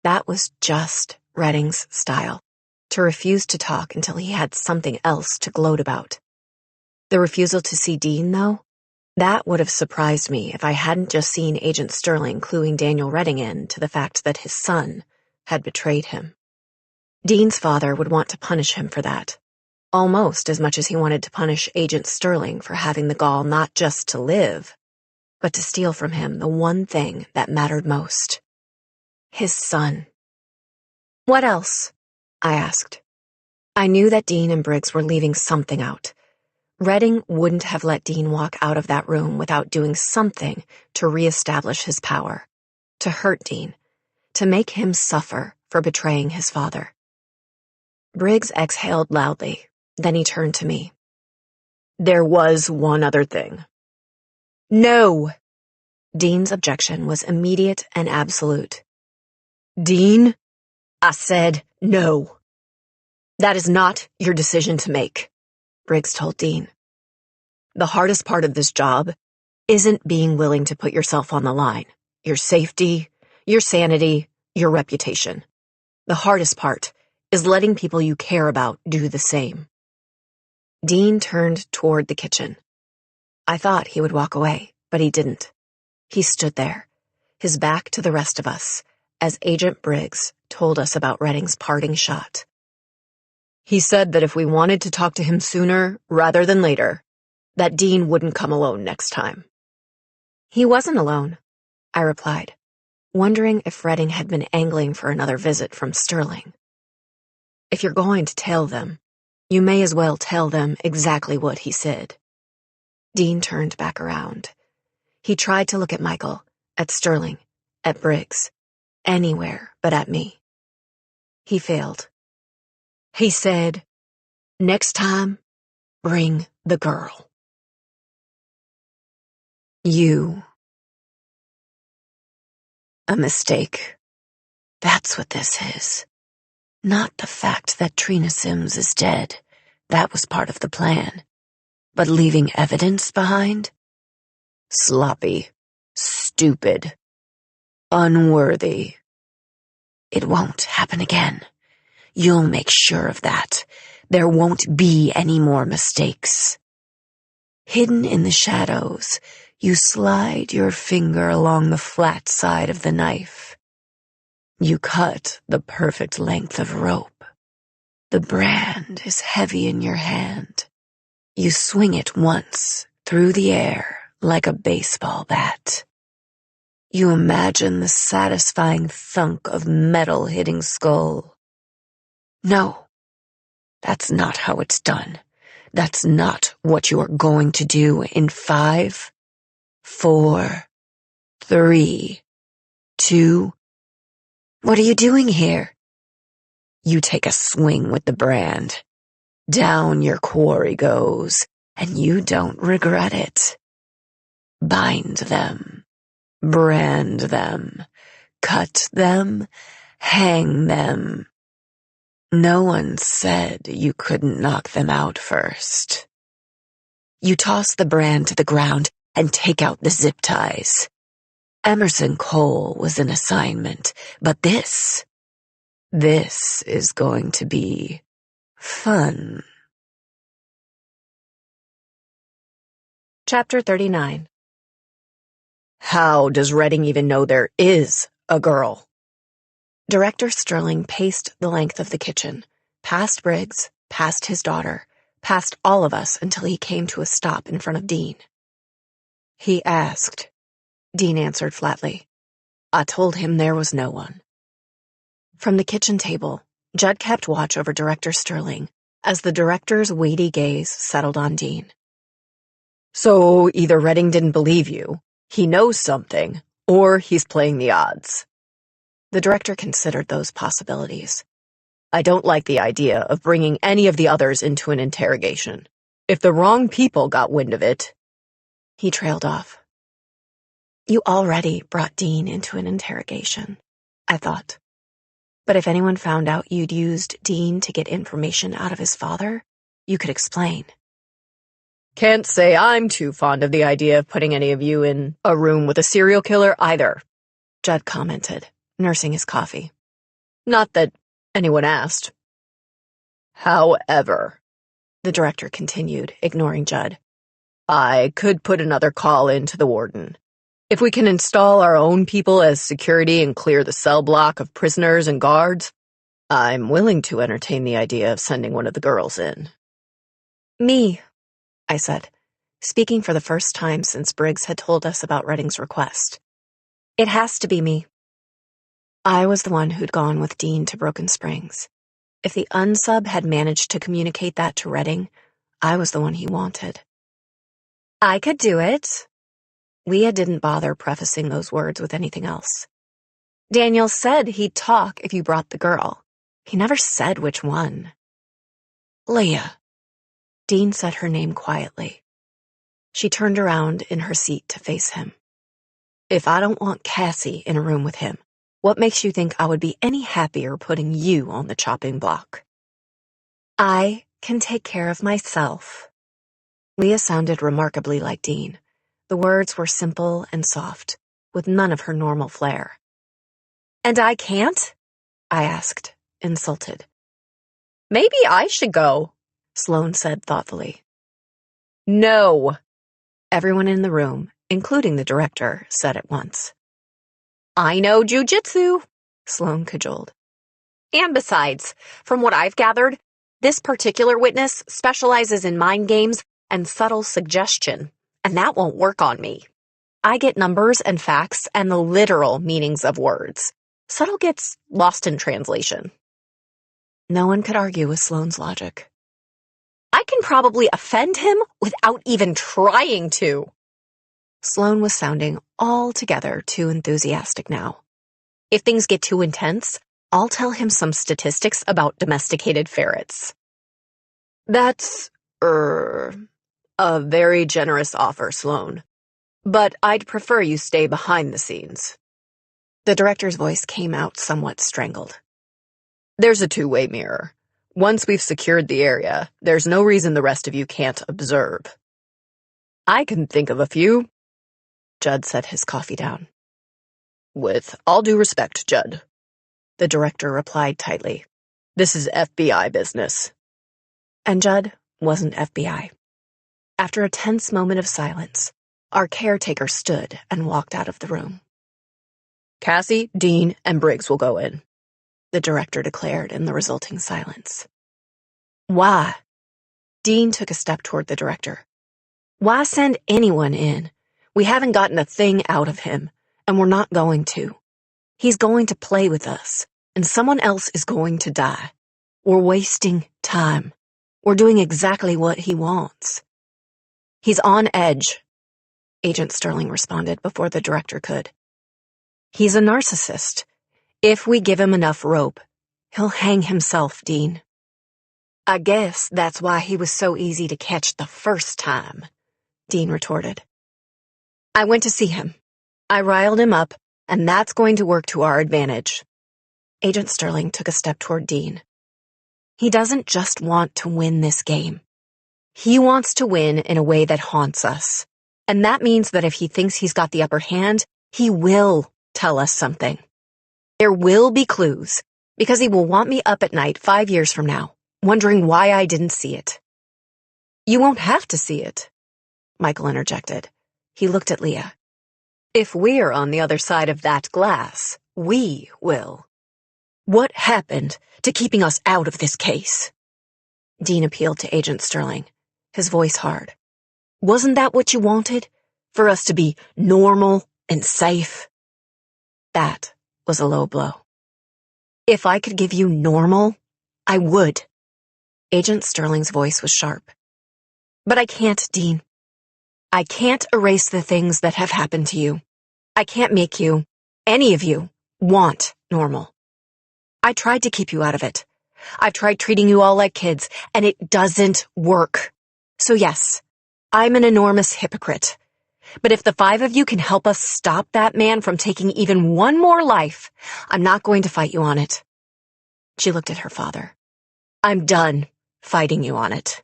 That was just Redding's style, to refuse to talk until he had something else to gloat about. The refusal to see Dean, though, that would have surprised me if I hadn't just seen Agent Sterling cluing Daniel Redding in to the fact that his son had betrayed him. Dean's father would want to punish him for that, almost as much as he wanted to punish Agent Sterling for having the gall not just to live, but to steal from him the one thing that mattered most. His son. What else? I asked. I knew that Dean and Briggs were leaving something out. Redding wouldn't have let Dean walk out of that room without doing something to reestablish his power, to hurt Dean, to make him suffer for betraying his father. Briggs exhaled loudly, then he turned to me. There was one other thing. No! Dean's objection was immediate and absolute. Dean, I said no. That is not your decision to make, Briggs told Dean. The hardest part of this job isn't being willing to put yourself on the line. Your safety, your sanity, your reputation. The hardest part is letting people you care about do the same. Dean turned toward the kitchen. I thought he would walk away, but he didn't. He stood there, his back to the rest of us, as Agent Briggs told us about Redding's parting shot. He said that if we wanted to talk to him sooner rather than later, that Dean wouldn't come alone next time. He wasn't alone, I replied, wondering if Redding had been angling for another visit from Sterling. If you're going to tell them, you may as well tell them exactly what he said. Dean turned back around. He tried to look at Michael, at Sterling, at Briggs, anywhere but at me. He failed. He said, next time, bring the girl. You. A mistake. That's what this is. Not the fact that Trina Sims is dead. That was part of the plan. But leaving evidence behind? Sloppy. Stupid. Unworthy. It won't happen again. You'll make sure of that. There won't be any more mistakes. Hidden in the shadows, you slide your finger along the flat side of the knife. You cut the perfect length of rope. The brand is heavy in your hand. You swing it once through the air like a baseball bat. You imagine the satisfying thunk of metal hitting skull. No, that's not how it's done. That's not what you are going to do in 5, 4, 3, 2. What are you doing here? You take a swing with the brand. Down your quarry goes, and you don't regret it. Bind them, brand them, cut them, hang them. No one said you couldn't knock them out first. You toss the brand to the ground and take out the zip ties. Emerson Cole was an assignment, but this is going to be fun. Chapter 39. How does Redding even know there is a girl? Director Sterling paced the length of the kitchen, past Briggs, past his daughter, past all of us until he came to a stop in front of Dean. He asked. Dean answered flatly. I told him there was no one. From the kitchen table, Judd kept watch over Director Sterling as the director's weighty gaze settled on Dean. So either Redding didn't believe you, he knows something, or he's playing the odds. The director considered those possibilities. I don't like the idea of bringing any of the others into an interrogation. If the wrong people got wind of it... He trailed off. You already brought Dean into an interrogation, I thought. But if anyone found out you'd used Dean to get information out of his father, you could explain. Can't say I'm too fond of the idea of putting any of you in a room with a serial killer either, Judd commented, nursing his coffee. Not that anyone asked. However, the director continued, ignoring Judd, I could put another call in to the warden. If we can install our own people as security and clear the cell block of prisoners and guards, I'm willing to entertain the idea of sending one of the girls in. Me, I said, speaking for the first time since Briggs had told us about Redding's request. It has to be me. I was the one who'd gone with Dean to Broken Springs. If the unsub had managed to communicate that to Redding, I was the one he wanted. I could do it. Leah didn't bother prefacing those words with anything else. Daniel said he'd talk if you brought the girl. He never said which one. Leah. Dean said her name quietly. She turned around in her seat to face him. If I don't want Cassie in a room with him, what makes you think I would be any happier putting you on the chopping block? I can take care of myself. Leah sounded remarkably like Dean. The words were simple and soft, with none of her normal flair. And I can't? I asked, insulted. Maybe I should go, Sloane said thoughtfully. No, everyone in the room, including the director, said at once. I know jujitsu, Sloane cajoled. And besides, from what I've gathered, this particular witness specializes in mind games and subtle suggestion, and that won't work on me. I get numbers and facts and the literal meanings of words. Subtle gets lost in translation. No one could argue with Sloane's logic. I can probably offend him without even trying to. Sloane was sounding altogether too enthusiastic now. If things get too intense, I'll tell him some statistics about domesticated ferrets. That's, a very generous offer, Sloane. But I'd prefer you stay behind the scenes. The director's voice came out somewhat strangled. There's a two-way mirror. Once we've secured the area, there's no reason the rest of you can't observe. I can think of a few. Judd set his coffee down. With all due respect, Judd, the director replied tightly. This is FBI business. And Judd wasn't FBI. After a tense moment of silence, our caretaker stood and walked out of the room. Cassie, Dean, and Briggs will go in, the director declared in the resulting silence. Why? Dean took a step toward the director. Why send anyone in? We haven't gotten a thing out of him, and we're not going to. He's going to play with us, and someone else is going to die. We're wasting time. We're doing exactly what he wants. He's on edge, Agent Sterling responded before the director could. He's a narcissist. If we give him enough rope, he'll hang himself, Dean. I guess that's why he was so easy to catch the first time, Dean retorted. I went to see him. I riled him up, and that's going to work to our advantage. Agent Sterling took a step toward Dean. He doesn't just want to win this game. He wants to win in a way that haunts us. And that means that if he thinks he's got the upper hand, he will tell us something. There will be clues, because he will want me up at night 5 years from now, wondering why I didn't see it. You won't have to see it, Michael interjected. He looked at Leah. If we're on the other side of that glass, we will. What happened to keeping us out of this case? Dean appealed to Agent Sterling, his voice hard. Wasn't that what you wanted? For us to be normal and safe? That was a low blow. If I could give you normal, I would. Agent Sterling's voice was sharp. But I can't, Dean. I can't erase the things that have happened to you. I can't make you, any of you, want normal. I tried to keep you out of it. I've tried treating you all like kids, and it doesn't work. So yes, I'm an enormous hypocrite. But if the 5 of you can help us stop that man from taking even one more life, I'm not going to fight you on it. She looked at her father. I'm done fighting you on it.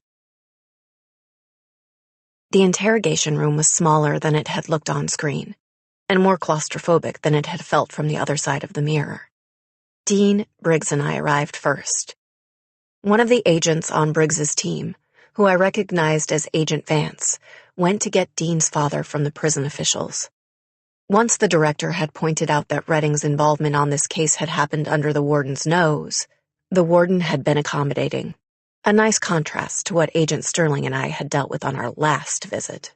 The interrogation room was smaller than it had looked on screen, and more claustrophobic than it had felt from the other side of the mirror. Dean, Briggs, and I arrived first. One of the agents on Briggs's team, who I recognized as Agent Vance, went to get Dean's father from the prison officials. Once the director had pointed out that Redding's involvement on this case had happened under the warden's nose, the warden had been accommodating, a nice contrast to what Agent Sterling and I had dealt with on our last visit.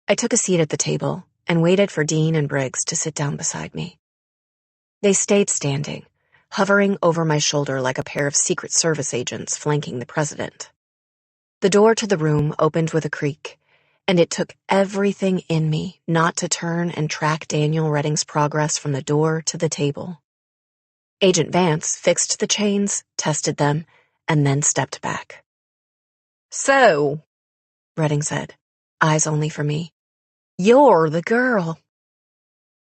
I took a seat at the table and waited for Dean and Briggs to sit down beside me. They stayed standing, hovering over my shoulder like a pair of Secret Service agents flanking the president. The door to the room opened with a creak, and it took everything in me not to turn and track Daniel Redding's progress from the door to the table. Agent Vance fixed the chains, tested them, and then stepped back. So, Redding said, eyes only for me, you're the girl.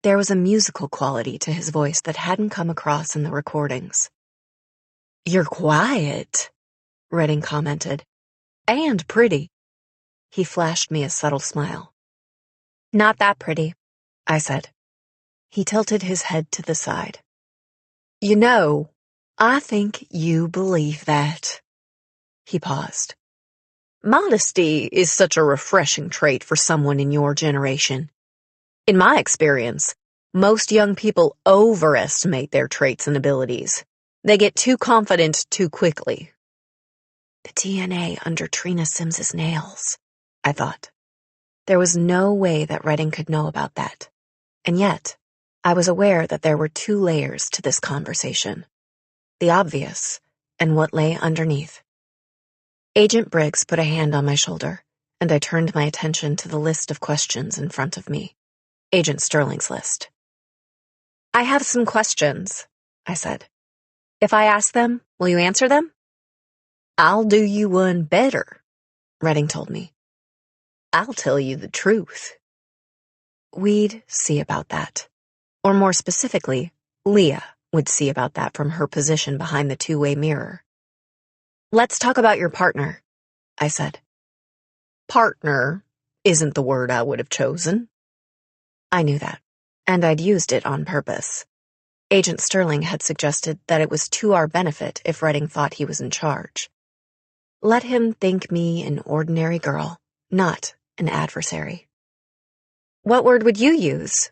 There was a musical quality to his voice that hadn't come across in the recordings. You're quiet, Redding commented, and pretty. He flashed me a subtle smile. Not that pretty, I said. He tilted his head to the side. You know, I think you believe that. He paused. Modesty is such a refreshing trait for someone in your generation. In my experience, most young people overestimate their traits and abilities. They get too confident too quickly. The DNA under Trina Sims's nails, I thought. There was no way that Redding could know about that. And yet, I was aware that there were 2 layers to this conversation. The obvious, and what lay underneath. Agent Briggs put a hand on my shoulder, and I turned my attention to the list of questions in front of me. Agent Sterling's list. I have some questions, I said. If I ask them, will you answer them? I'll do you one better, Redding told me. I'll tell you the truth. We'd see about that. Or more specifically, Leah would see about that from her position behind the 2-way mirror. Let's talk about your partner, I said. Partner isn't the word I would have chosen. I knew that, and I'd used it on purpose. Agent Sterling had suggested that it was to our benefit if Redding thought he was in charge. Let him think me an ordinary girl, not an adversary. What word would you use?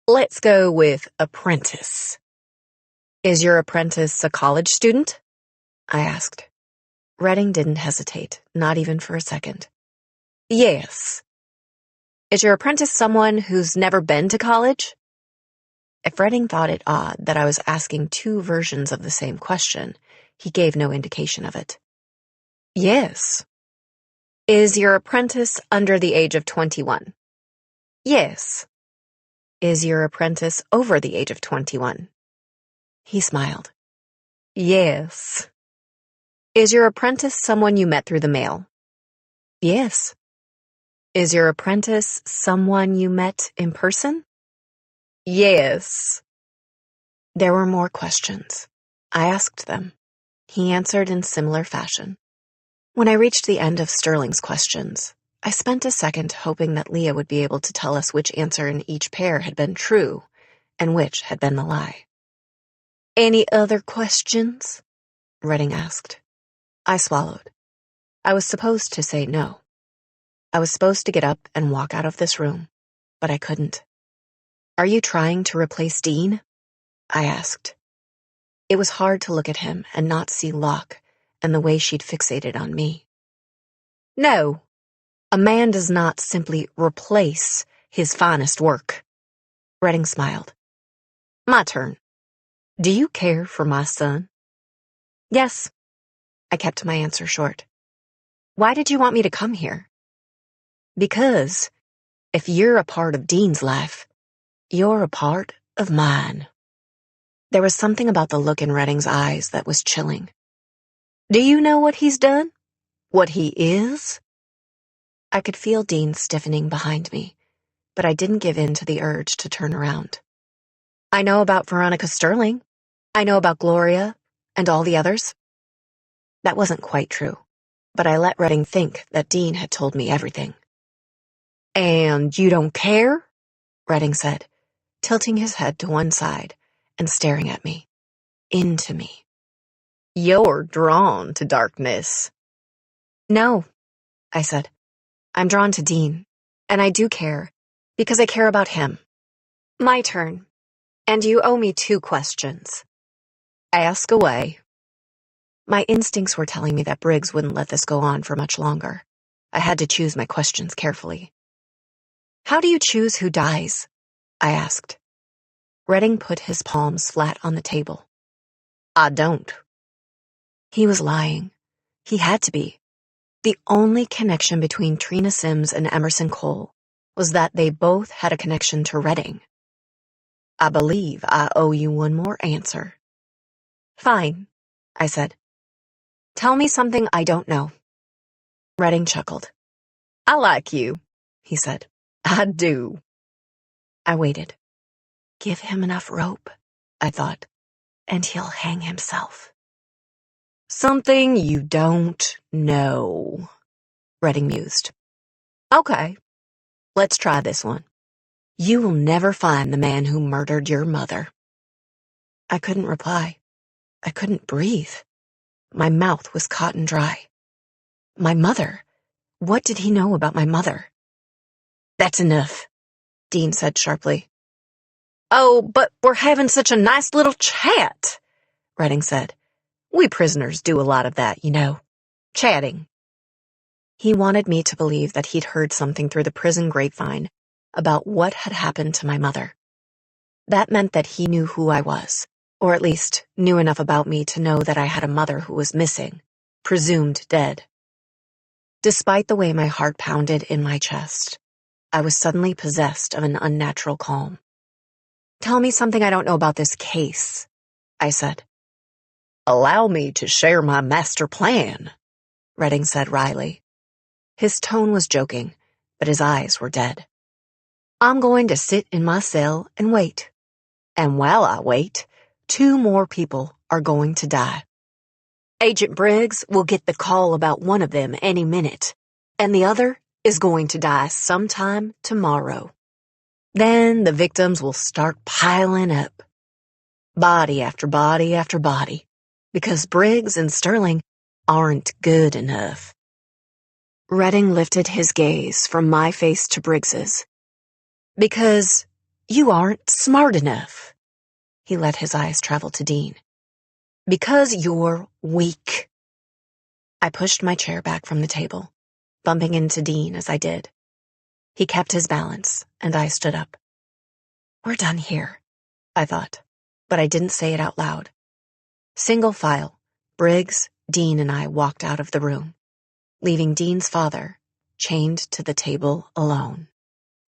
Let's go with apprentice. Is your apprentice a college student? I asked. Redding didn't hesitate, not even for a second. Yes. Is your apprentice someone who's never been to college? If Redding thought it odd that I was asking 2 versions of the same question, he gave no indication of it. Yes. Is your apprentice under the age of 21? Yes. Is your apprentice over the age of 21? He smiled. Yes. Is your apprentice someone you met through the mail? Yes. Is your apprentice someone you met in person? Yes. There were more questions. I asked them. He answered in similar fashion. When I reached the end of Sterling's questions, I spent a second hoping that Leah would be able to tell us which answer in each pair had been true and which had been the lie. Any other questions? Redding asked. I swallowed. I was supposed to say no. I was supposed to get up and walk out of this room, but I couldn't. Are you trying to replace Dean? I asked. It was hard to look at him and not see Locke and the way she'd fixated on me. No, a man does not simply replace his finest work. Redding smiled. My turn. Do you care for my son? Yes. I kept my answer short. Why did you want me to come here? Because if you're a part of Dean's life, you're a part of mine. There was something about the look in Redding's eyes that was chilling. Do you know what he's done? What he is? I could feel Dean stiffening behind me, but I didn't give in to the urge to turn around. I know about Veronica Sterling. I know about Gloria and all the others. That wasn't quite true, but I let Redding think that Dean had told me everything. And you don't care? Redding said, tilting his head to one side and staring at me, into me. You're drawn to darkness. No, I said. I'm drawn to Dean, and I do care, because I care about him. My turn, and you owe me 2 questions. Ask away. My instincts were telling me that Briggs wouldn't let this go on for much longer. I had to choose my questions carefully. How do you choose who dies? I asked. Redding put his palms flat on the table. I don't. He was lying. He had to be. The only connection between Trina Sims and Emerson Cole was that they both had a connection to Redding. I believe I owe you one more answer. Fine, I said. Tell me something I don't know. Redding chuckled. I like you, he said. I do. I waited. Give him enough rope, I thought, and he'll hang himself. Something you don't know, Redding mused. Okay, let's try this one. You will never find the man who murdered your mother. I couldn't reply. I couldn't breathe. My mouth was cotton dry. My mother? What did he know about my mother? That's enough, Dean said sharply. Oh, but we're having such a nice little chat, Redding said. We prisoners do a lot of that, you know. Chatting. He wanted me to believe that he'd heard something through the prison grapevine about what had happened to my mother. That meant that he knew who I was, or at least knew enough about me to know that I had a mother who was missing, presumed dead. Despite the way my heart pounded in my chest, I was suddenly possessed of an unnatural calm. Tell me something I don't know about this case, I said. Allow me to share my master plan, Redding said wryly. His tone was joking, but his eyes were dead. I'm going to sit in my cell and wait. And while I wait, 2 more people are going to die. Agent Briggs will get the call about one of them any minute, and the other is going to die sometime tomorrow. Then the victims will start piling up. Body after body after body, because Briggs and Sterling aren't good enough. Redding lifted his gaze from my face to Briggs's. Because you aren't smart enough. He let his eyes travel to Dean. Because you're weak. I pushed my chair back from the table, bumping into Dean as I did. He kept his balance, and I stood up. We're done here, I thought, but I didn't say it out loud. Single file, Briggs, Dean, and I walked out of the room, leaving Dean's father chained to the table alone.